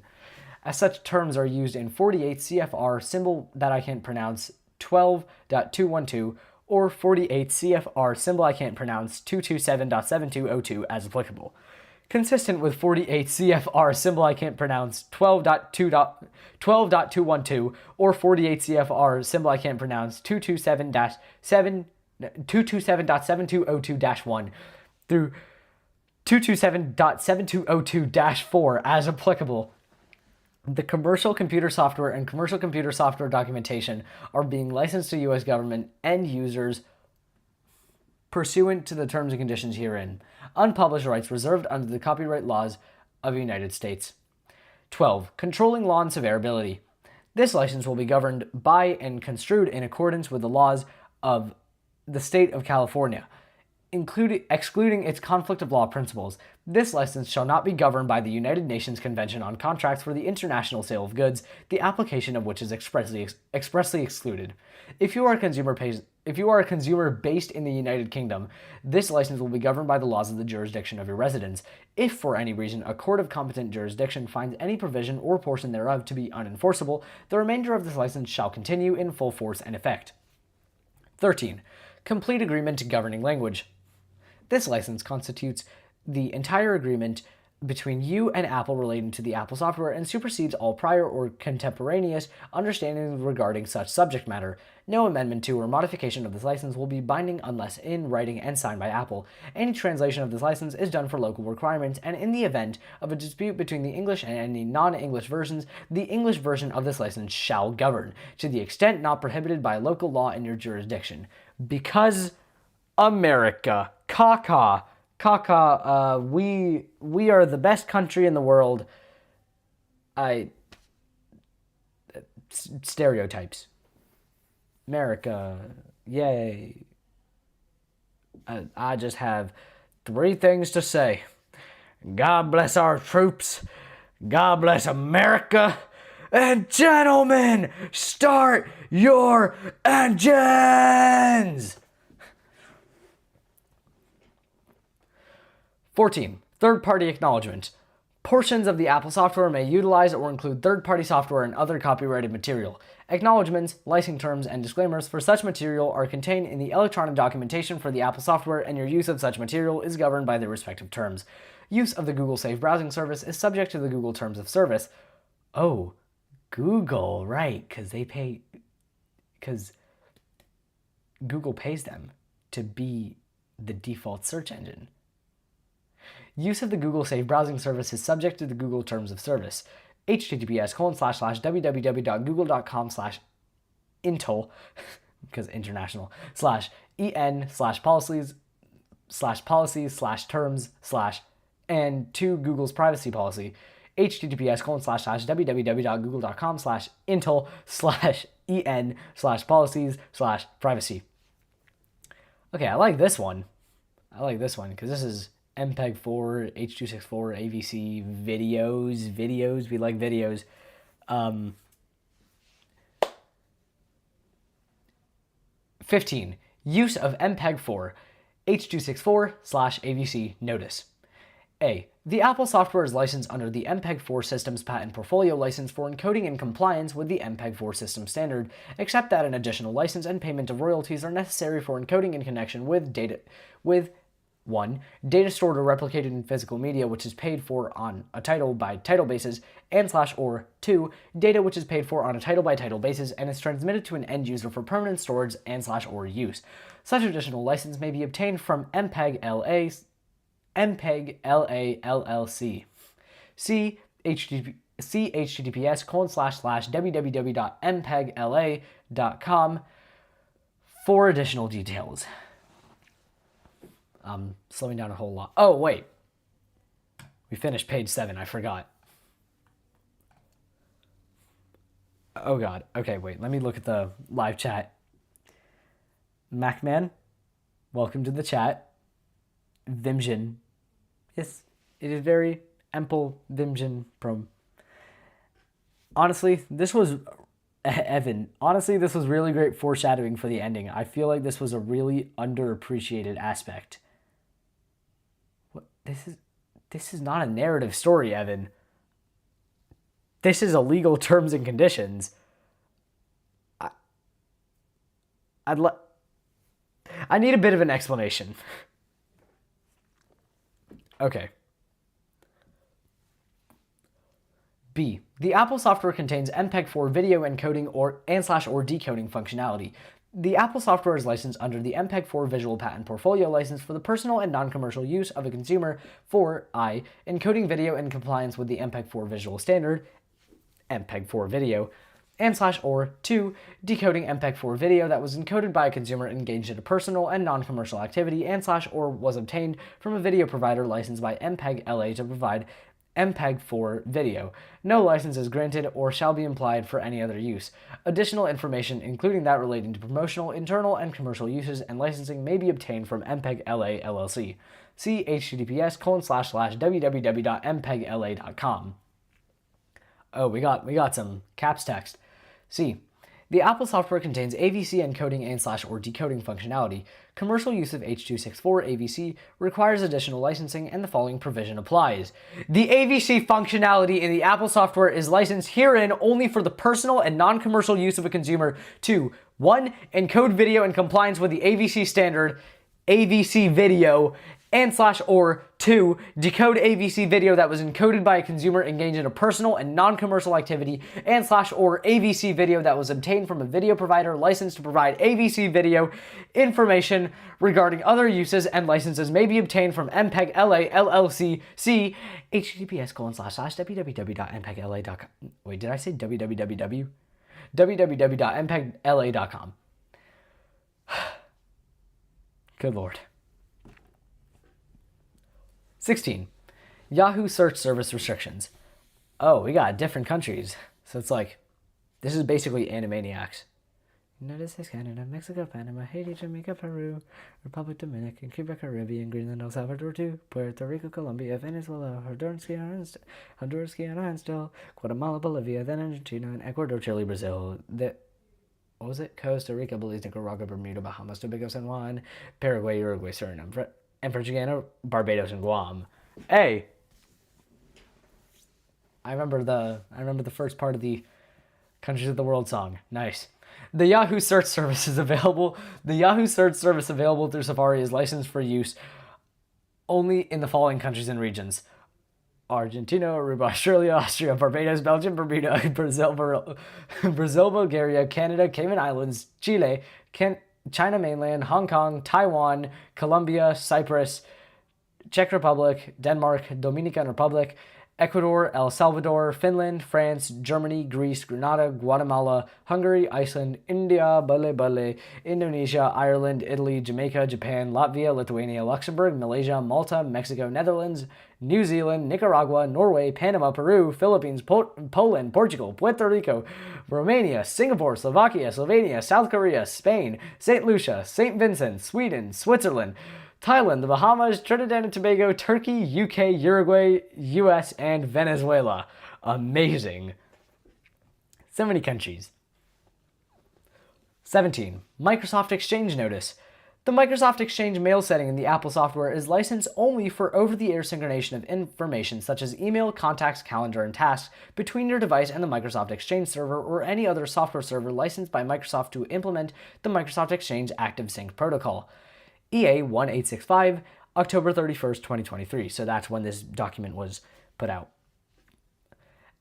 As such terms are used in 48 CFR, symbol that I can't pronounce, 12.212, or 48 CFR, symbol I can't pronounce, 227.7202 as applicable. Consistent with 48 CFR, symbol I can't pronounce, 12.212, or 48 CFR, symbol I can't pronounce, 227.7202-1 through 227.7202-4 as applicable. The commercial computer software and commercial computer software documentation are being licensed to U.S. government end users pursuant to the terms and conditions herein. Unpublished rights reserved under the copyright laws of the United States. 12. Controlling law and severability. This license will be governed by and construed in accordance with the laws of the state of California, excluding its conflict of law principles. This license shall not be governed by the United Nations Convention on Contracts for the International Sale of Goods, the application of which is expressly excluded. If you are a consumer based in the United Kingdom, this license will be governed by the laws of the jurisdiction of your residence. If for any reason a court of competent jurisdiction finds any provision or portion thereof to be unenforceable, the remainder of this license shall continue in full force and effect. 13. Complete agreement governing language. This license constitutes the entire agreement between you and Apple relating to the Apple software and supersedes all prior or contemporaneous understandings regarding such subject matter. No amendment to or modification of this license will be binding unless in writing and signed by Apple. Any translation of this license is done for local requirements, and in the event of a dispute between the English and any non-English versions, the English version of this license shall govern, to the extent not prohibited by local law in your jurisdiction. Because America. Caca. We are the best country in the world. Stereotypes. America. Yay. I just have 3 things to say. God bless our troops. God bless America. And gentlemen, start your engines! 14. Third-party acknowledgement. Portions of the Apple software may utilize or include third-party software and other copyrighted material. Acknowledgements, licensing terms, and disclaimers for such material are contained in the electronic documentation for the Apple software, and your use of such material is governed by their respective terms. Use of the Google Safe browsing service is subject to the Google Terms of Service. Oh, Google, right, because Google pays them to be the default search engine. Use of the Google Safe browsing service is subject to the Google Terms of Service. https://www.google.com/intel, because international, /en/policies /policies/terms/ and to Google's privacy policy, https://www.google.com/intel/en/policies/privacy. Okay, I like this one. Because this is MPEG-4, H.264, AVC videos. We like videos. 15. Use of MPEG-4, H.264/AVC notice. A. The Apple software is licensed under the MPEG-4 Systems Patent Portfolio License for encoding in compliance with the MPEG-4 system standard, except that an additional license and payment of royalties are necessary for encoding in connection with 1. Data stored or replicated in physical media which is paid for on a title-by-title basis, and/or 2. Data which is paid for on a title-by-title basis and is transmitted to an end user for permanent storage and/or use. Such additional license may be obtained from MPEG-LA LLC. See https://www.mpegla.com for additional details. I'm slowing down a whole lot. Oh, wait. We finished page 7. I forgot. Oh, God. Okay, wait. Let me look at the live chat. Macman, welcome to the chat. Vimjin. Yes, it is very ample Vimjin prom. Honestly, this was... Evan, honestly, this was really great foreshadowing for the ending. I feel like this was a really underappreciated aspect. This is not a narrative story, Evan. This is a legal terms and conditions. I need a bit of an explanation. Okay. B. The Apple software contains MPEG-4 video encoding or decoding functionality. The Apple software is licensed under the MPEG-4 Visual Patent Portfolio License for the personal and non-commercial use of a consumer for I. Encoding video in compliance with the MPEG-4 visual standard, MPEG-4 video, and/or 2. Decoding MPEG-4 video that was encoded by a consumer engaged in a personal and non-commercial activity and/or was obtained from a video provider licensed by MPEG-LA to provide MPEG-4 video. No license is granted or shall be implied for any other use. Additional information, including that relating to promotional, internal, and commercial uses and licensing, may be obtained from MPEG-LA LLC. See https://www.mpegla.com. Oh, we got some caps text. C. The Apple software contains AVC encoding and/or decoding functionality. Commercial use of H.264 AVC requires additional licensing, and the following provision applies. The AVC functionality in the Apple software is licensed herein only for the personal and non-commercial use of a consumer to 1. Encode video in compliance with the AVC standard, AVC video, and/or 2. Decode AVC video that was encoded by a consumer engaged in a personal and non-commercial activity and/or AVC video that was obtained from a video provider licensed to provide AVC video. Information regarding other uses and licenses may be obtained from MPEG-LA LLC. See https://www.mpegla.com. Wait, did I say www? www.mpegla.com. Good Lord. 16. Yahoo search service restrictions. Oh, we got different countries. So it's like, this is basically Animaniacs. United States, Canada, Mexico, Panama, Haiti, Jamaica, Peru, Republic Dominican, Cuba, Caribbean, Greenland, El Salvador, too, Puerto Rico, Colombia, Venezuela, Honduras, Guyana, still, Guatemala, Bolivia, then Argentina, and Ecuador, Chile, Brazil. What was it? Costa Rica, Belize, Nicaragua, Bermuda, Bahamas, Tobago, San Juan, Paraguay, Uruguay, Suriname, and French Guiana, Barbados, and Guam. Hey, I remember the first part of the Countries of the World song. Nice. The Yahoo search service is available. The Yahoo search service available through Safari is licensed for use only in the following countries and regions: Argentina, Aruba, Australia, Austria, Barbados, Belgium, Bermuda, Brazil, Bulgaria, Canada, Cayman Islands, Chile, China mainland, Hong Kong, Taiwan, Colombia, Cyprus, Czech Republic, Denmark, Dominican Republic, Ecuador, El Salvador, Finland, France, Germany, Greece, Grenada, Guatemala, Hungary, Iceland, India, Bale, Indonesia, Ireland, Italy, Jamaica, Japan, Latvia, Lithuania, Luxembourg, Malaysia, Malta, Mexico, Netherlands, New Zealand, Nicaragua, Norway, Panama, Peru, Philippines, Poland, Portugal, Puerto Rico, Romania, Singapore, Slovakia, Slovenia, South Korea, Spain, St. Lucia, St. Vincent, Sweden, Switzerland, Thailand, the Bahamas, Trinidad and Tobago, Turkey, UK, Uruguay, US, and Venezuela. Amazing. So many countries. 17. Microsoft Exchange Notice. The Microsoft Exchange mail setting in the Apple software is licensed only for over-the-air synchronization of information such as email, contacts, calendar, and tasks between your device and the Microsoft Exchange server or any other software server licensed by Microsoft to implement the Microsoft Exchange Active Sync protocol. EA 1865, October 31st, 2023. So that's when this document was put out.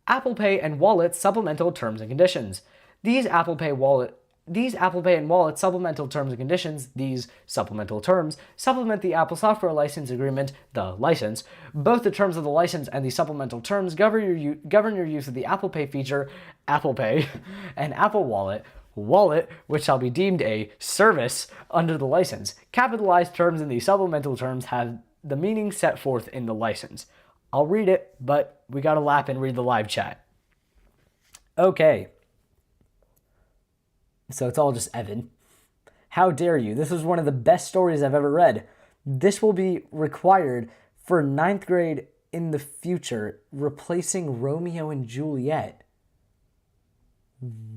Apple Pay and Wallet Supplemental Terms and Conditions. These Apple Pay and Wallet supplemental terms and conditions, these supplemental terms, supplement the Apple Software License Agreement, the license. Both the terms of the license and the supplemental terms govern your use of the Apple Pay feature, Apple Pay, and Apple Wallet, which shall be deemed a service under the license. Capitalized terms in the supplemental terms have the meaning set forth in the license. I'll read it, but we gotta lap and read the live chat. Okay. So it's all just Evan. How dare you? This is one of the best stories I've ever read. This will be required for 9th grade in the future, replacing Romeo and Juliet.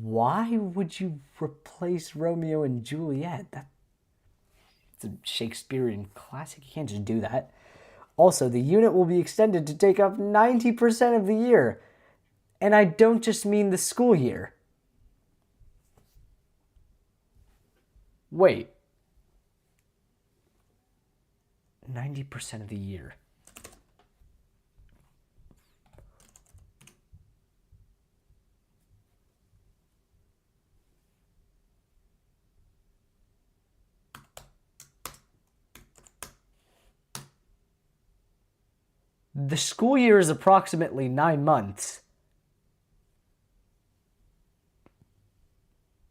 Why would you replace Romeo and Juliet? It's a Shakespearean classic. You can't just do that. Also, the unit will be extended to take up 90% of the year. And I don't just mean the school year. Wait. 90% of the year. The school year is approximately 9 months.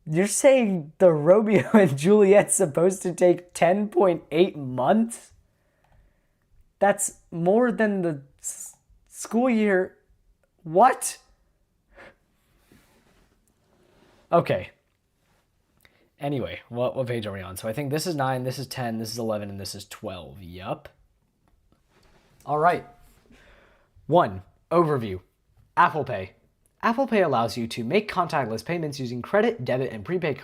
You're saying the Romeo and Juliet's supposed to take 10.8 months? That's more than the school year. What? Okay. Anyway, what page are we on? So I think this is 9, this is 10, this is 11, and this is 12. Yup. All right. 1. Overview. Apple Pay. Apple Pay allows you to make contactless payments using credit, debit, and prepaid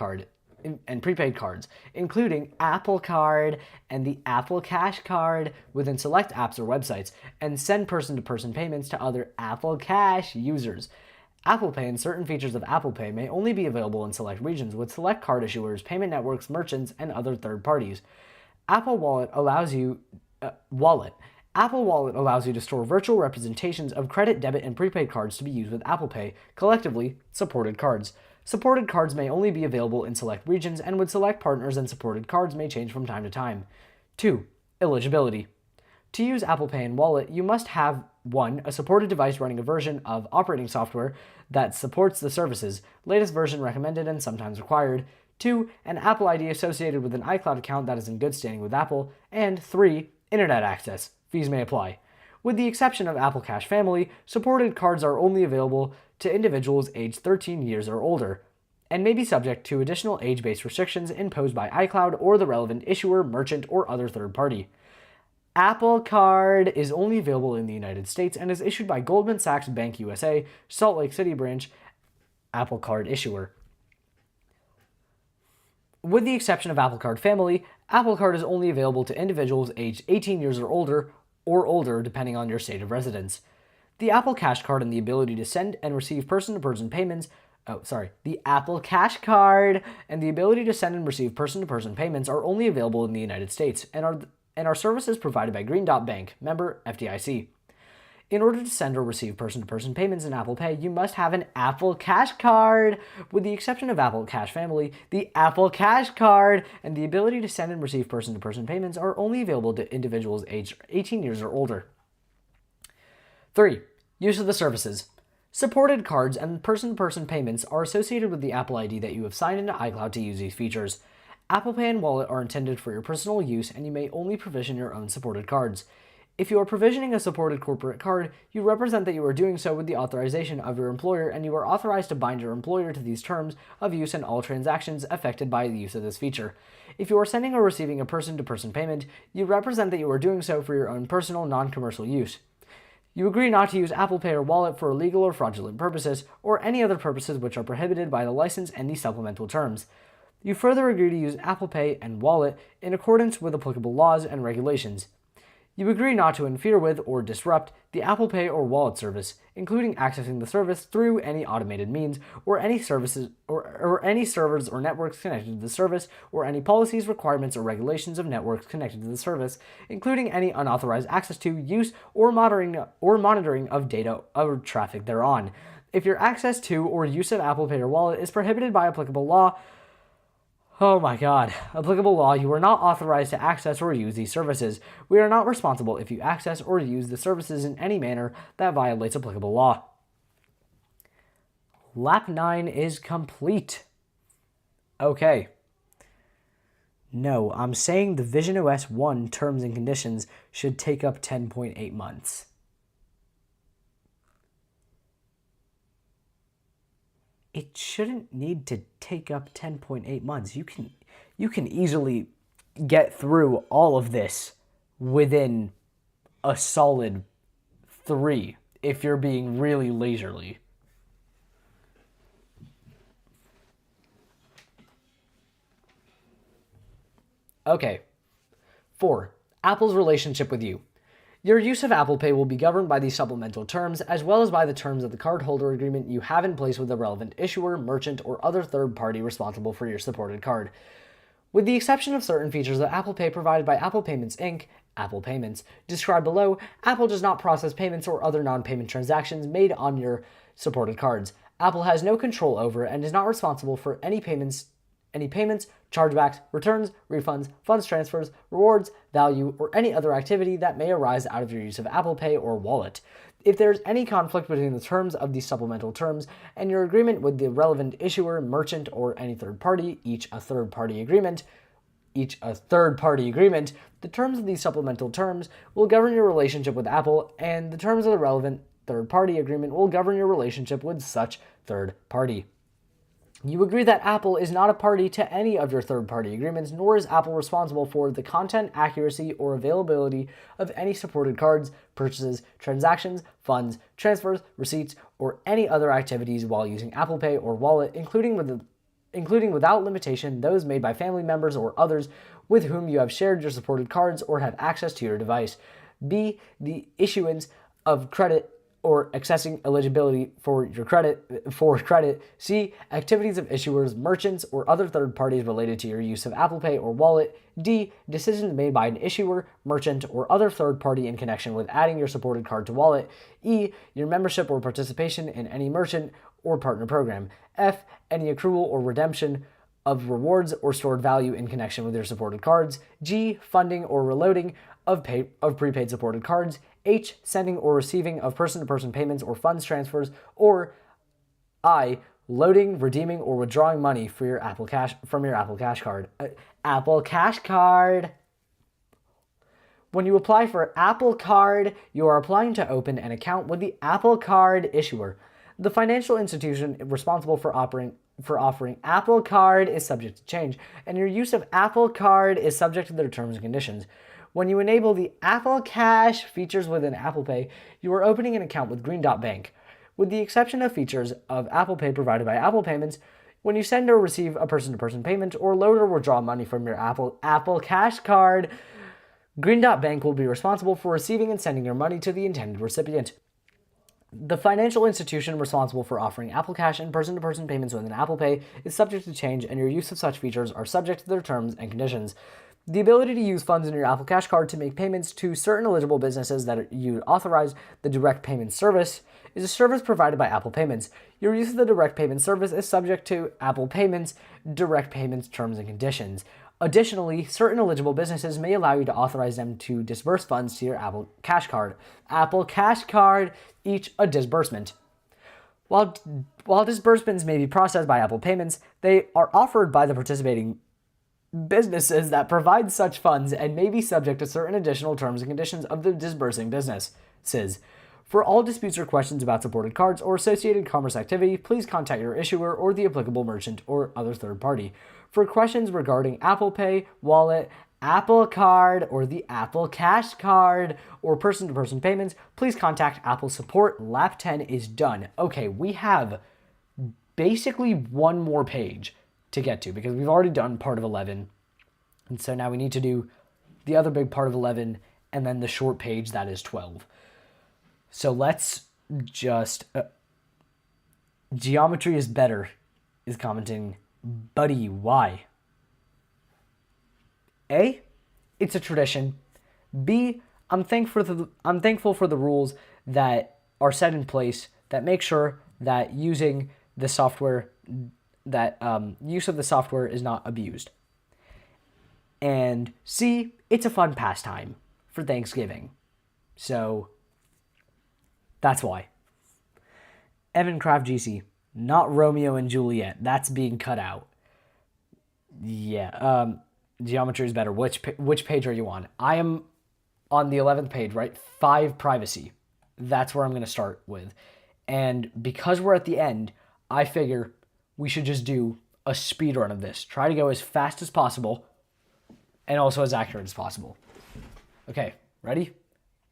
cards, including Apple Card and the Apple Cash Card within select apps or websites, and send person-to-person payments to other Apple Cash users. Apple Pay and certain features of Apple Pay may only be available in select regions with select card issuers, payment networks, merchants, and other third parties. Apple Wallet allows you Apple Wallet allows you to store virtual representations of credit, debit, and prepaid cards to be used with Apple Pay, collectively supported cards. Supported cards may only be available in select regions, and with select partners and supported cards may change from time to time. 2. Eligibility. To use Apple Pay and Wallet, you must have 1. A supported device running a version of operating software that supports the services, latest version recommended and sometimes required. 2. An Apple ID associated with an iCloud account that is in good standing with Apple. And 3. Internet access. Fees may apply. With the exception of Apple Cash Family, supported cards are only available to individuals aged 13 years or older, and may be subject to additional age-based restrictions imposed by iCloud or the relevant issuer, merchant, or other third party. Apple Card is only available in the United States and is issued by Goldman Sachs Bank USA, Salt Lake City branch, Apple Card issuer. With the exception of Apple Card Family, Apple Card is only available to individuals aged 18 years or older depending on your state of residence. The Apple Cash Card and the ability to send and receive person-to-person payments The Apple Cash Card and the ability to send and receive person-to-person payments are only available in the United States and are services provided by Green Dot Bank, member FDIC. In order to send or receive person-to-person payments in Apple Pay, you must have an Apple Cash Card. With the exception of Apple Cash Family, the Apple Cash Card and the ability to send and receive person-to-person payments are only available to individuals aged 18 years or older. 3. Use of the services. Supported cards and person-to-person payments are associated with the Apple ID that you have signed into iCloud to use these features. Apple Pay and Wallet are intended for your personal use, and you may only provision your own supported cards. If you are provisioning a supported corporate card, you represent that you are doing so with the authorization of your employer, and you are authorized to bind your employer to these terms of use in all transactions affected by the use of this feature. If you are sending or receiving a person-to-person payment, you represent that you are doing so for your own personal, non-commercial use. You agree not to use Apple Pay or Wallet for illegal or fraudulent purposes, or any other purposes which are prohibited by the license and the supplemental terms. You further agree to use Apple Pay and Wallet in accordance with applicable laws and regulations. You agree not to interfere with or disrupt the Apple Pay or Wallet service, including accessing the service through any automated means, or any services or any servers or networks connected to the service, or any policies, requirements, or regulations of networks connected to the service, including any unauthorized access to, use, or monitoring of data or traffic thereon. If your access to or use of Apple Pay or Wallet is prohibited by applicable law, you are not authorized to access or use these services. We are not responsible if you access or use the services in any manner that violates applicable law. Lap 9 is complete. Okay. No, I'm saying the visionOS 1 terms and conditions should take up 10.8 months. It shouldn't need to take up 10.8 months. You can easily get through all of this within a solid 3 if you're being really leisurely. Okay. 4. Apple's relationship with you. Your use of Apple Pay will be governed by these supplemental terms, as well as by the terms of the cardholder agreement you have in place with the relevant issuer, merchant, or other third party responsible for your supported card. With the exception of certain features of Apple Pay provided by Apple Payments Inc., Apple Payments, described below, Apple does not process payments or other non-payment transactions made on your supported cards. Apple has no control over and is not responsible for any payments, chargebacks, returns, refunds, funds transfers, rewards, value, or any other activity that may arise out of your use of Apple Pay or Wallet. If there is any conflict between the terms of these supplemental terms and your agreement with the relevant issuer, merchant, or any third party, each a third party agreement, the terms of these supplemental terms will govern your relationship with Apple, and the terms of the relevant third party agreement will govern your relationship with such third party. You agree that Apple is not a party to any of your third-party agreements, nor is Apple responsible for the content, accuracy, or availability of any supported cards, purchases, transactions, funds, transfers, receipts, or any other activities while using Apple Pay or Wallet, including without limitation those made by family members or others with whom you have shared your supported cards or have access to your device. B. The issuance of credit or accessing eligibility for credit. C. Activities of issuers, merchants, or other third parties related to your use of Apple Pay or Wallet. D. Decisions made by an issuer, merchant, or other third party in connection with adding your supported card to Wallet. E. Your membership or participation in any merchant or partner program. F. Any accrual or redemption of rewards or stored value in connection with your supported cards. G. Funding or reloading of prepaid supported cards. H. Sending or receiving of person-to-person payments or funds transfers. Or I. Loading, redeeming, or withdrawing money for your Apple Cash from your Apple Cash card. Apple Cash Card. When you apply for Apple Card, you are applying to open an account with the Apple Card issuer. The financial institution responsible for offering Apple Card is subject to change, and your use of Apple Card is subject to their terms and conditions. When you enable the Apple Cash features within Apple Pay, you are opening an account with Green Dot Bank. With the exception of features of Apple Pay provided by Apple Payments, when you send or receive a person-to-person payment or load or withdraw money from your Apple Cash Card, Green Dot Bank will be responsible for receiving and sending your money to the intended recipient. The financial institution responsible for offering Apple Cash and person-to-person payments within Apple Pay is subject to change, and your use of such features are subject to their terms and conditions. The ability to use funds in your Apple Cash Card to make payments to certain eligible businesses that you authorize the direct payment service is a service provided by Apple Payments. Your use of the direct payment service is subject to Apple Payments direct payments terms and conditions. Additionally, certain eligible businesses may allow you to authorize them to disburse funds to your Apple Cash Card. Apple Cash Card, each a disbursement. While disbursements may be processed by Apple Payments, they are offered by the participating businesses that provide such funds and may be subject to certain additional terms and conditions of the disbursing businesses. For all disputes or questions about supported cards or associated commerce activity, please contact your issuer or the applicable merchant or other third party. For questions regarding Apple Pay, Wallet, Apple Card, or the Apple Cash Card, or person-to-person payments, please contact Apple Support. Lap 10 is done. Okay, we have basically one more page to get to because we've already done part of 11. And so now we need to do the other big part of 11 and then the short page that is 12. So let's just... Geometry is better, is commenting. Buddy, why? A, it's a tradition. B, I'm thankful for the rules that are set in place that make sure that using the software, that use of the software is not abused. And C, it's a fun pastime for Thanksgiving. So that's why. Evan Craft GC, not Romeo and Juliet. That's being cut out. Yeah. Geometry is better. Which page are you on? I am on the 11th page, right? 5, privacy. That's where I'm going to start with. And because we're at the end, I figure we should just do a speed run of this. Try to go as fast as possible and also as accurate as possible. Okay, ready?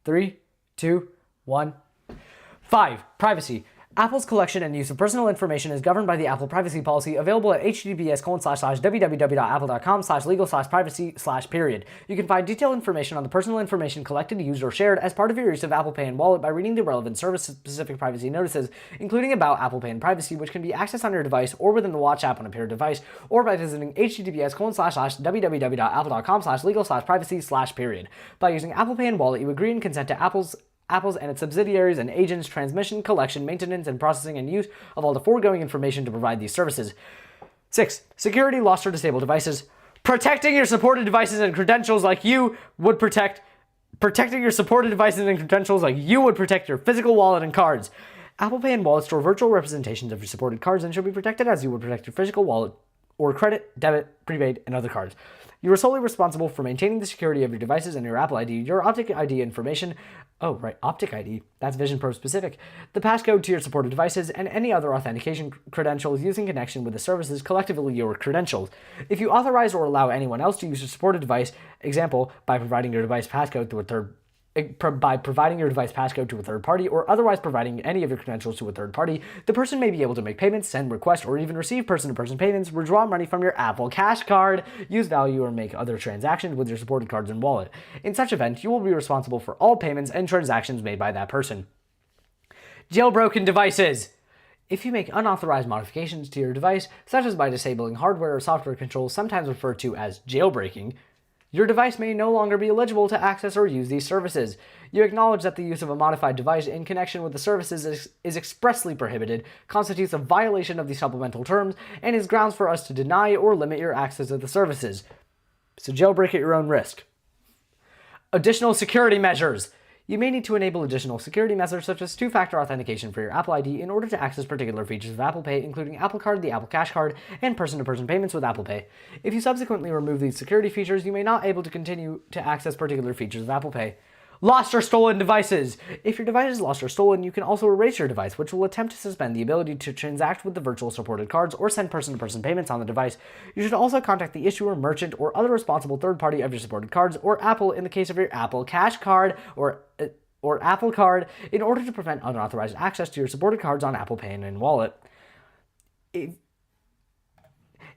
3, 2, 1. 5, privacy. Apple's collection and use of personal information is governed by the Apple privacy policy available at https://www.apple.com/legal/privacy/period. You can find detailed information on the personal information collected, used, or shared as part of your use of Apple Pay and Wallet by reading the relevant service-specific privacy notices, including about Apple Pay and privacy, which can be accessed on your device or within the Watch app on a paired device, or by visiting https://www.apple.com/legal/privacy/period. By using Apple Pay and Wallet, you agree and consent to Apple's and its subsidiaries and agents' transmission, collection, maintenance, and processing and use of all the foregoing information to provide these services. 6. Security, lost, or disabled devices. Protecting your supported devices and credentials like you would protect your supported devices and credentials like you would protect your physical wallet and cards. Apple Pay and Wallet store virtual representations of your supported cards and should be protected as you would protect your physical wallet or credit, debit, prepaid, and other cards. You are solely responsible for maintaining the security of your devices and your Apple ID, your Optic ID information. Oh, right, Optic ID. That's Vision Pro specific. The passcode to your supported devices and any other authentication credentials used in connection with the services, collectively your credentials. If you authorize or allow anyone else to use your supported device, example, by providing your device passcode to a third party or otherwise providing any of your credentials to a third party, the person may be able to make payments, send, request, or even receive person-to-person payments, withdraw money from your Apple Cash Card, use value, or make other transactions with your supported cards and wallet. In such event, you will be responsible for all payments and transactions made by that person. Jailbroken devices. If you make unauthorized modifications to your device, such as by disabling hardware or software controls, sometimes referred to as jailbreaking, your device may no longer be eligible to access or use these services. You acknowledge that the use of a modified device in connection with the services is expressly prohibited, constitutes a violation of the supplemental terms, and is grounds for us to deny or limit your access to the services. So jailbreak at your own risk. Additional security measures. You may need to enable additional security measures such as two-factor authentication for your Apple ID in order to access particular features of Apple Pay, including Apple Card, the Apple Cash Card, and person-to-person payments with Apple Pay. If you subsequently remove these security features, you may not be able to continue to access particular features of Apple Pay. Lost or stolen devices. If your device is lost or stolen, you can also erase your device, which will attempt to suspend the ability to transact with the virtual supported cards or send person-to-person payments on the device. You should also contact the issuer, merchant, or other responsible third party of your supported cards, or Apple in the case of your Apple Cash Card or Apple Card, in order to prevent unauthorized access to your supported cards on Apple Pay and Wallet.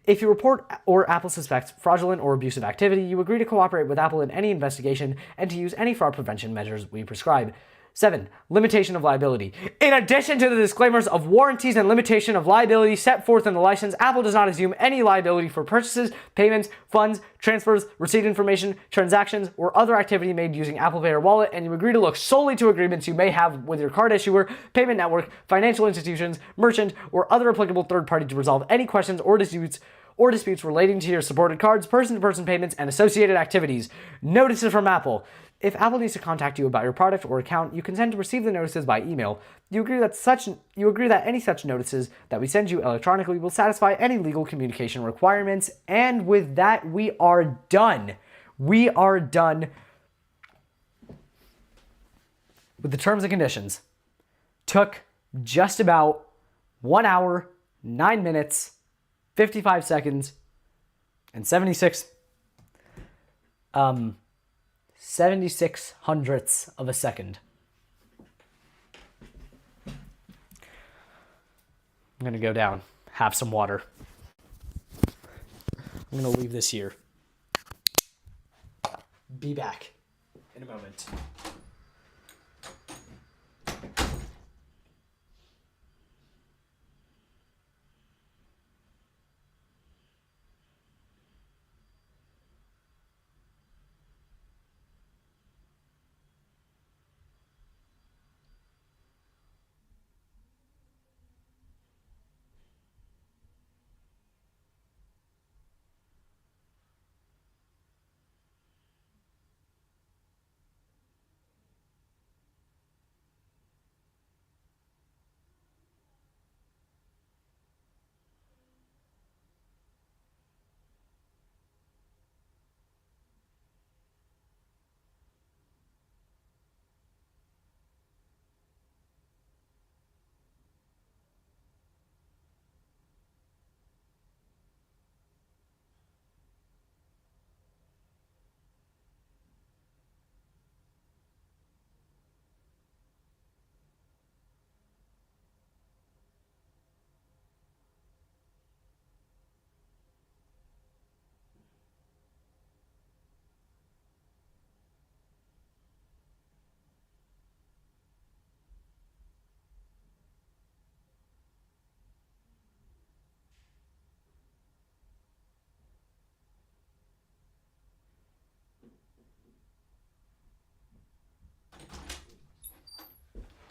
If you report or Apple suspects fraudulent or abusive activity, you agree to cooperate with Apple in any investigation and to use any fraud prevention measures we prescribe. 7. Limitation of liability. In addition to the disclaimers of warranties and limitation of liability set forth in the license, Apple does not assume any liability for purchases, payments, funds, transfers, receipt information, transactions, or other activity made using Apple Pay or Wallet, and you agree to look solely to agreements you may have with your card issuer, payment network, financial institutions, merchant, or other applicable third party to resolve any questions or disputes or disputes relating to your supported cards, person-to-person payments, and associated activities. Notices from Apple. If Apple needs to contact you about your product or account, you consent to receive the notices by email. You agree that any such notices that we send you electronically will satisfy any legal communication requirements. And with that, we are done. We are done with the terms and conditions. Took just about 1 hour, 9 minutes, 55 seconds, and 76 hundredths of a second. I'm going to go down, have some water. I'm going to leave this here. Be back in a moment.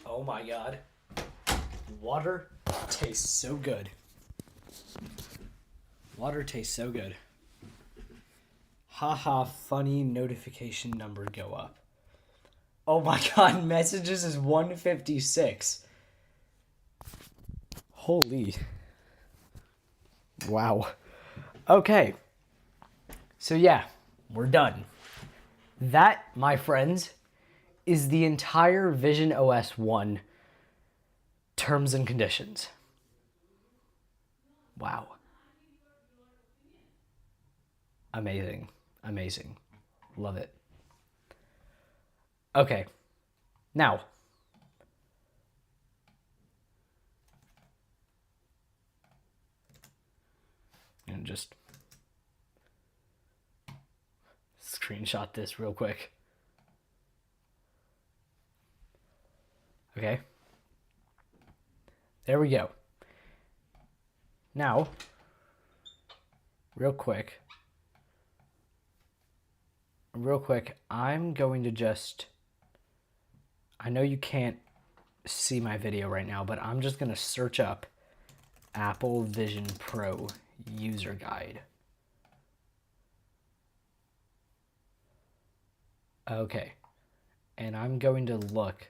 Oh my god. Water tastes so good. Water tastes so good. Haha, funny notification number go up. Oh my god, messages is 156. Holy. Wow. Okay. So yeah, we're done. That, my friends, is the entire visionOS 1 terms and conditions. Wow. Amazing. Amazing. Love it. Okay. Now, and just screenshot this real quick. Okay. There we go. Now, real quick, I'm going to just, I know you can't see my video right now, but I'm just going to search up Apple Vision Pro user guide. Okay. And I'm going to look.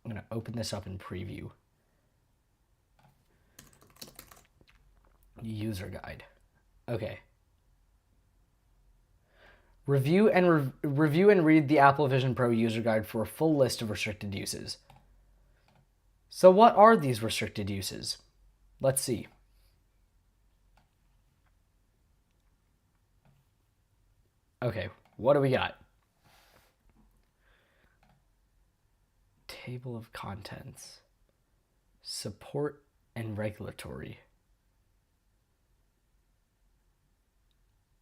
I'm going to open this up in preview. User guide. Okay. Review and read the Apple Vision Pro user guide for a full list of restricted uses. So what are these restricted uses? Let's see. Okay, what do we got? Table of contents. Support and regulatory.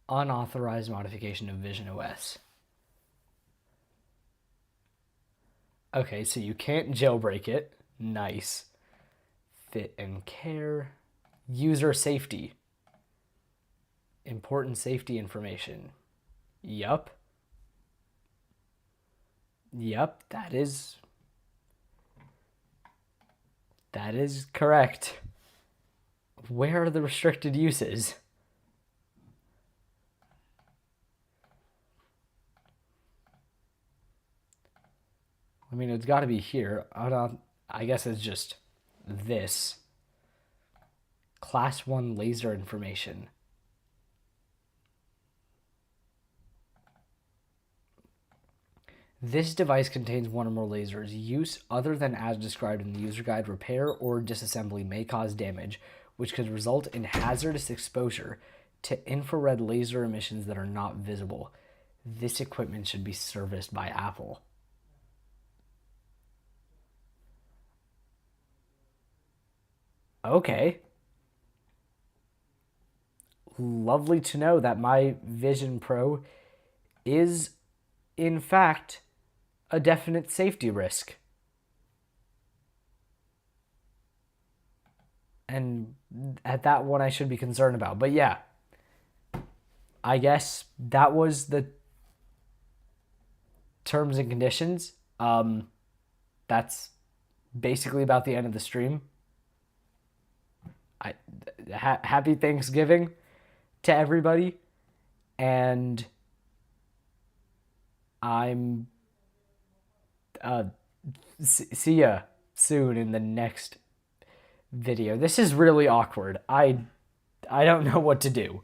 Unauthorized modification of visionOS. Okay, so you can't jailbreak it. Nice. Fit and care. User safety. Important safety information. Yup. Yup, that is correct. Where are the restricted uses? I mean, it's got to be here. I guess it's just this. Class 1 laser information. This device contains one or more lasers. Use other than as described in the user guide, repair or disassembly may cause damage, which could result in hazardous exposure to infrared laser emissions that are not visible. This equipment should be serviced by Apple. Okay. Lovely to know that my Vision Pro is, in fact, a definite safety risk. And at that one, I should be concerned about. But yeah, I guess that was the terms and conditions. That's basically about the end of the stream. Happy Thanksgiving to everybody, and I'm see ya soon in the next video. This is really awkward. I don't know what to do.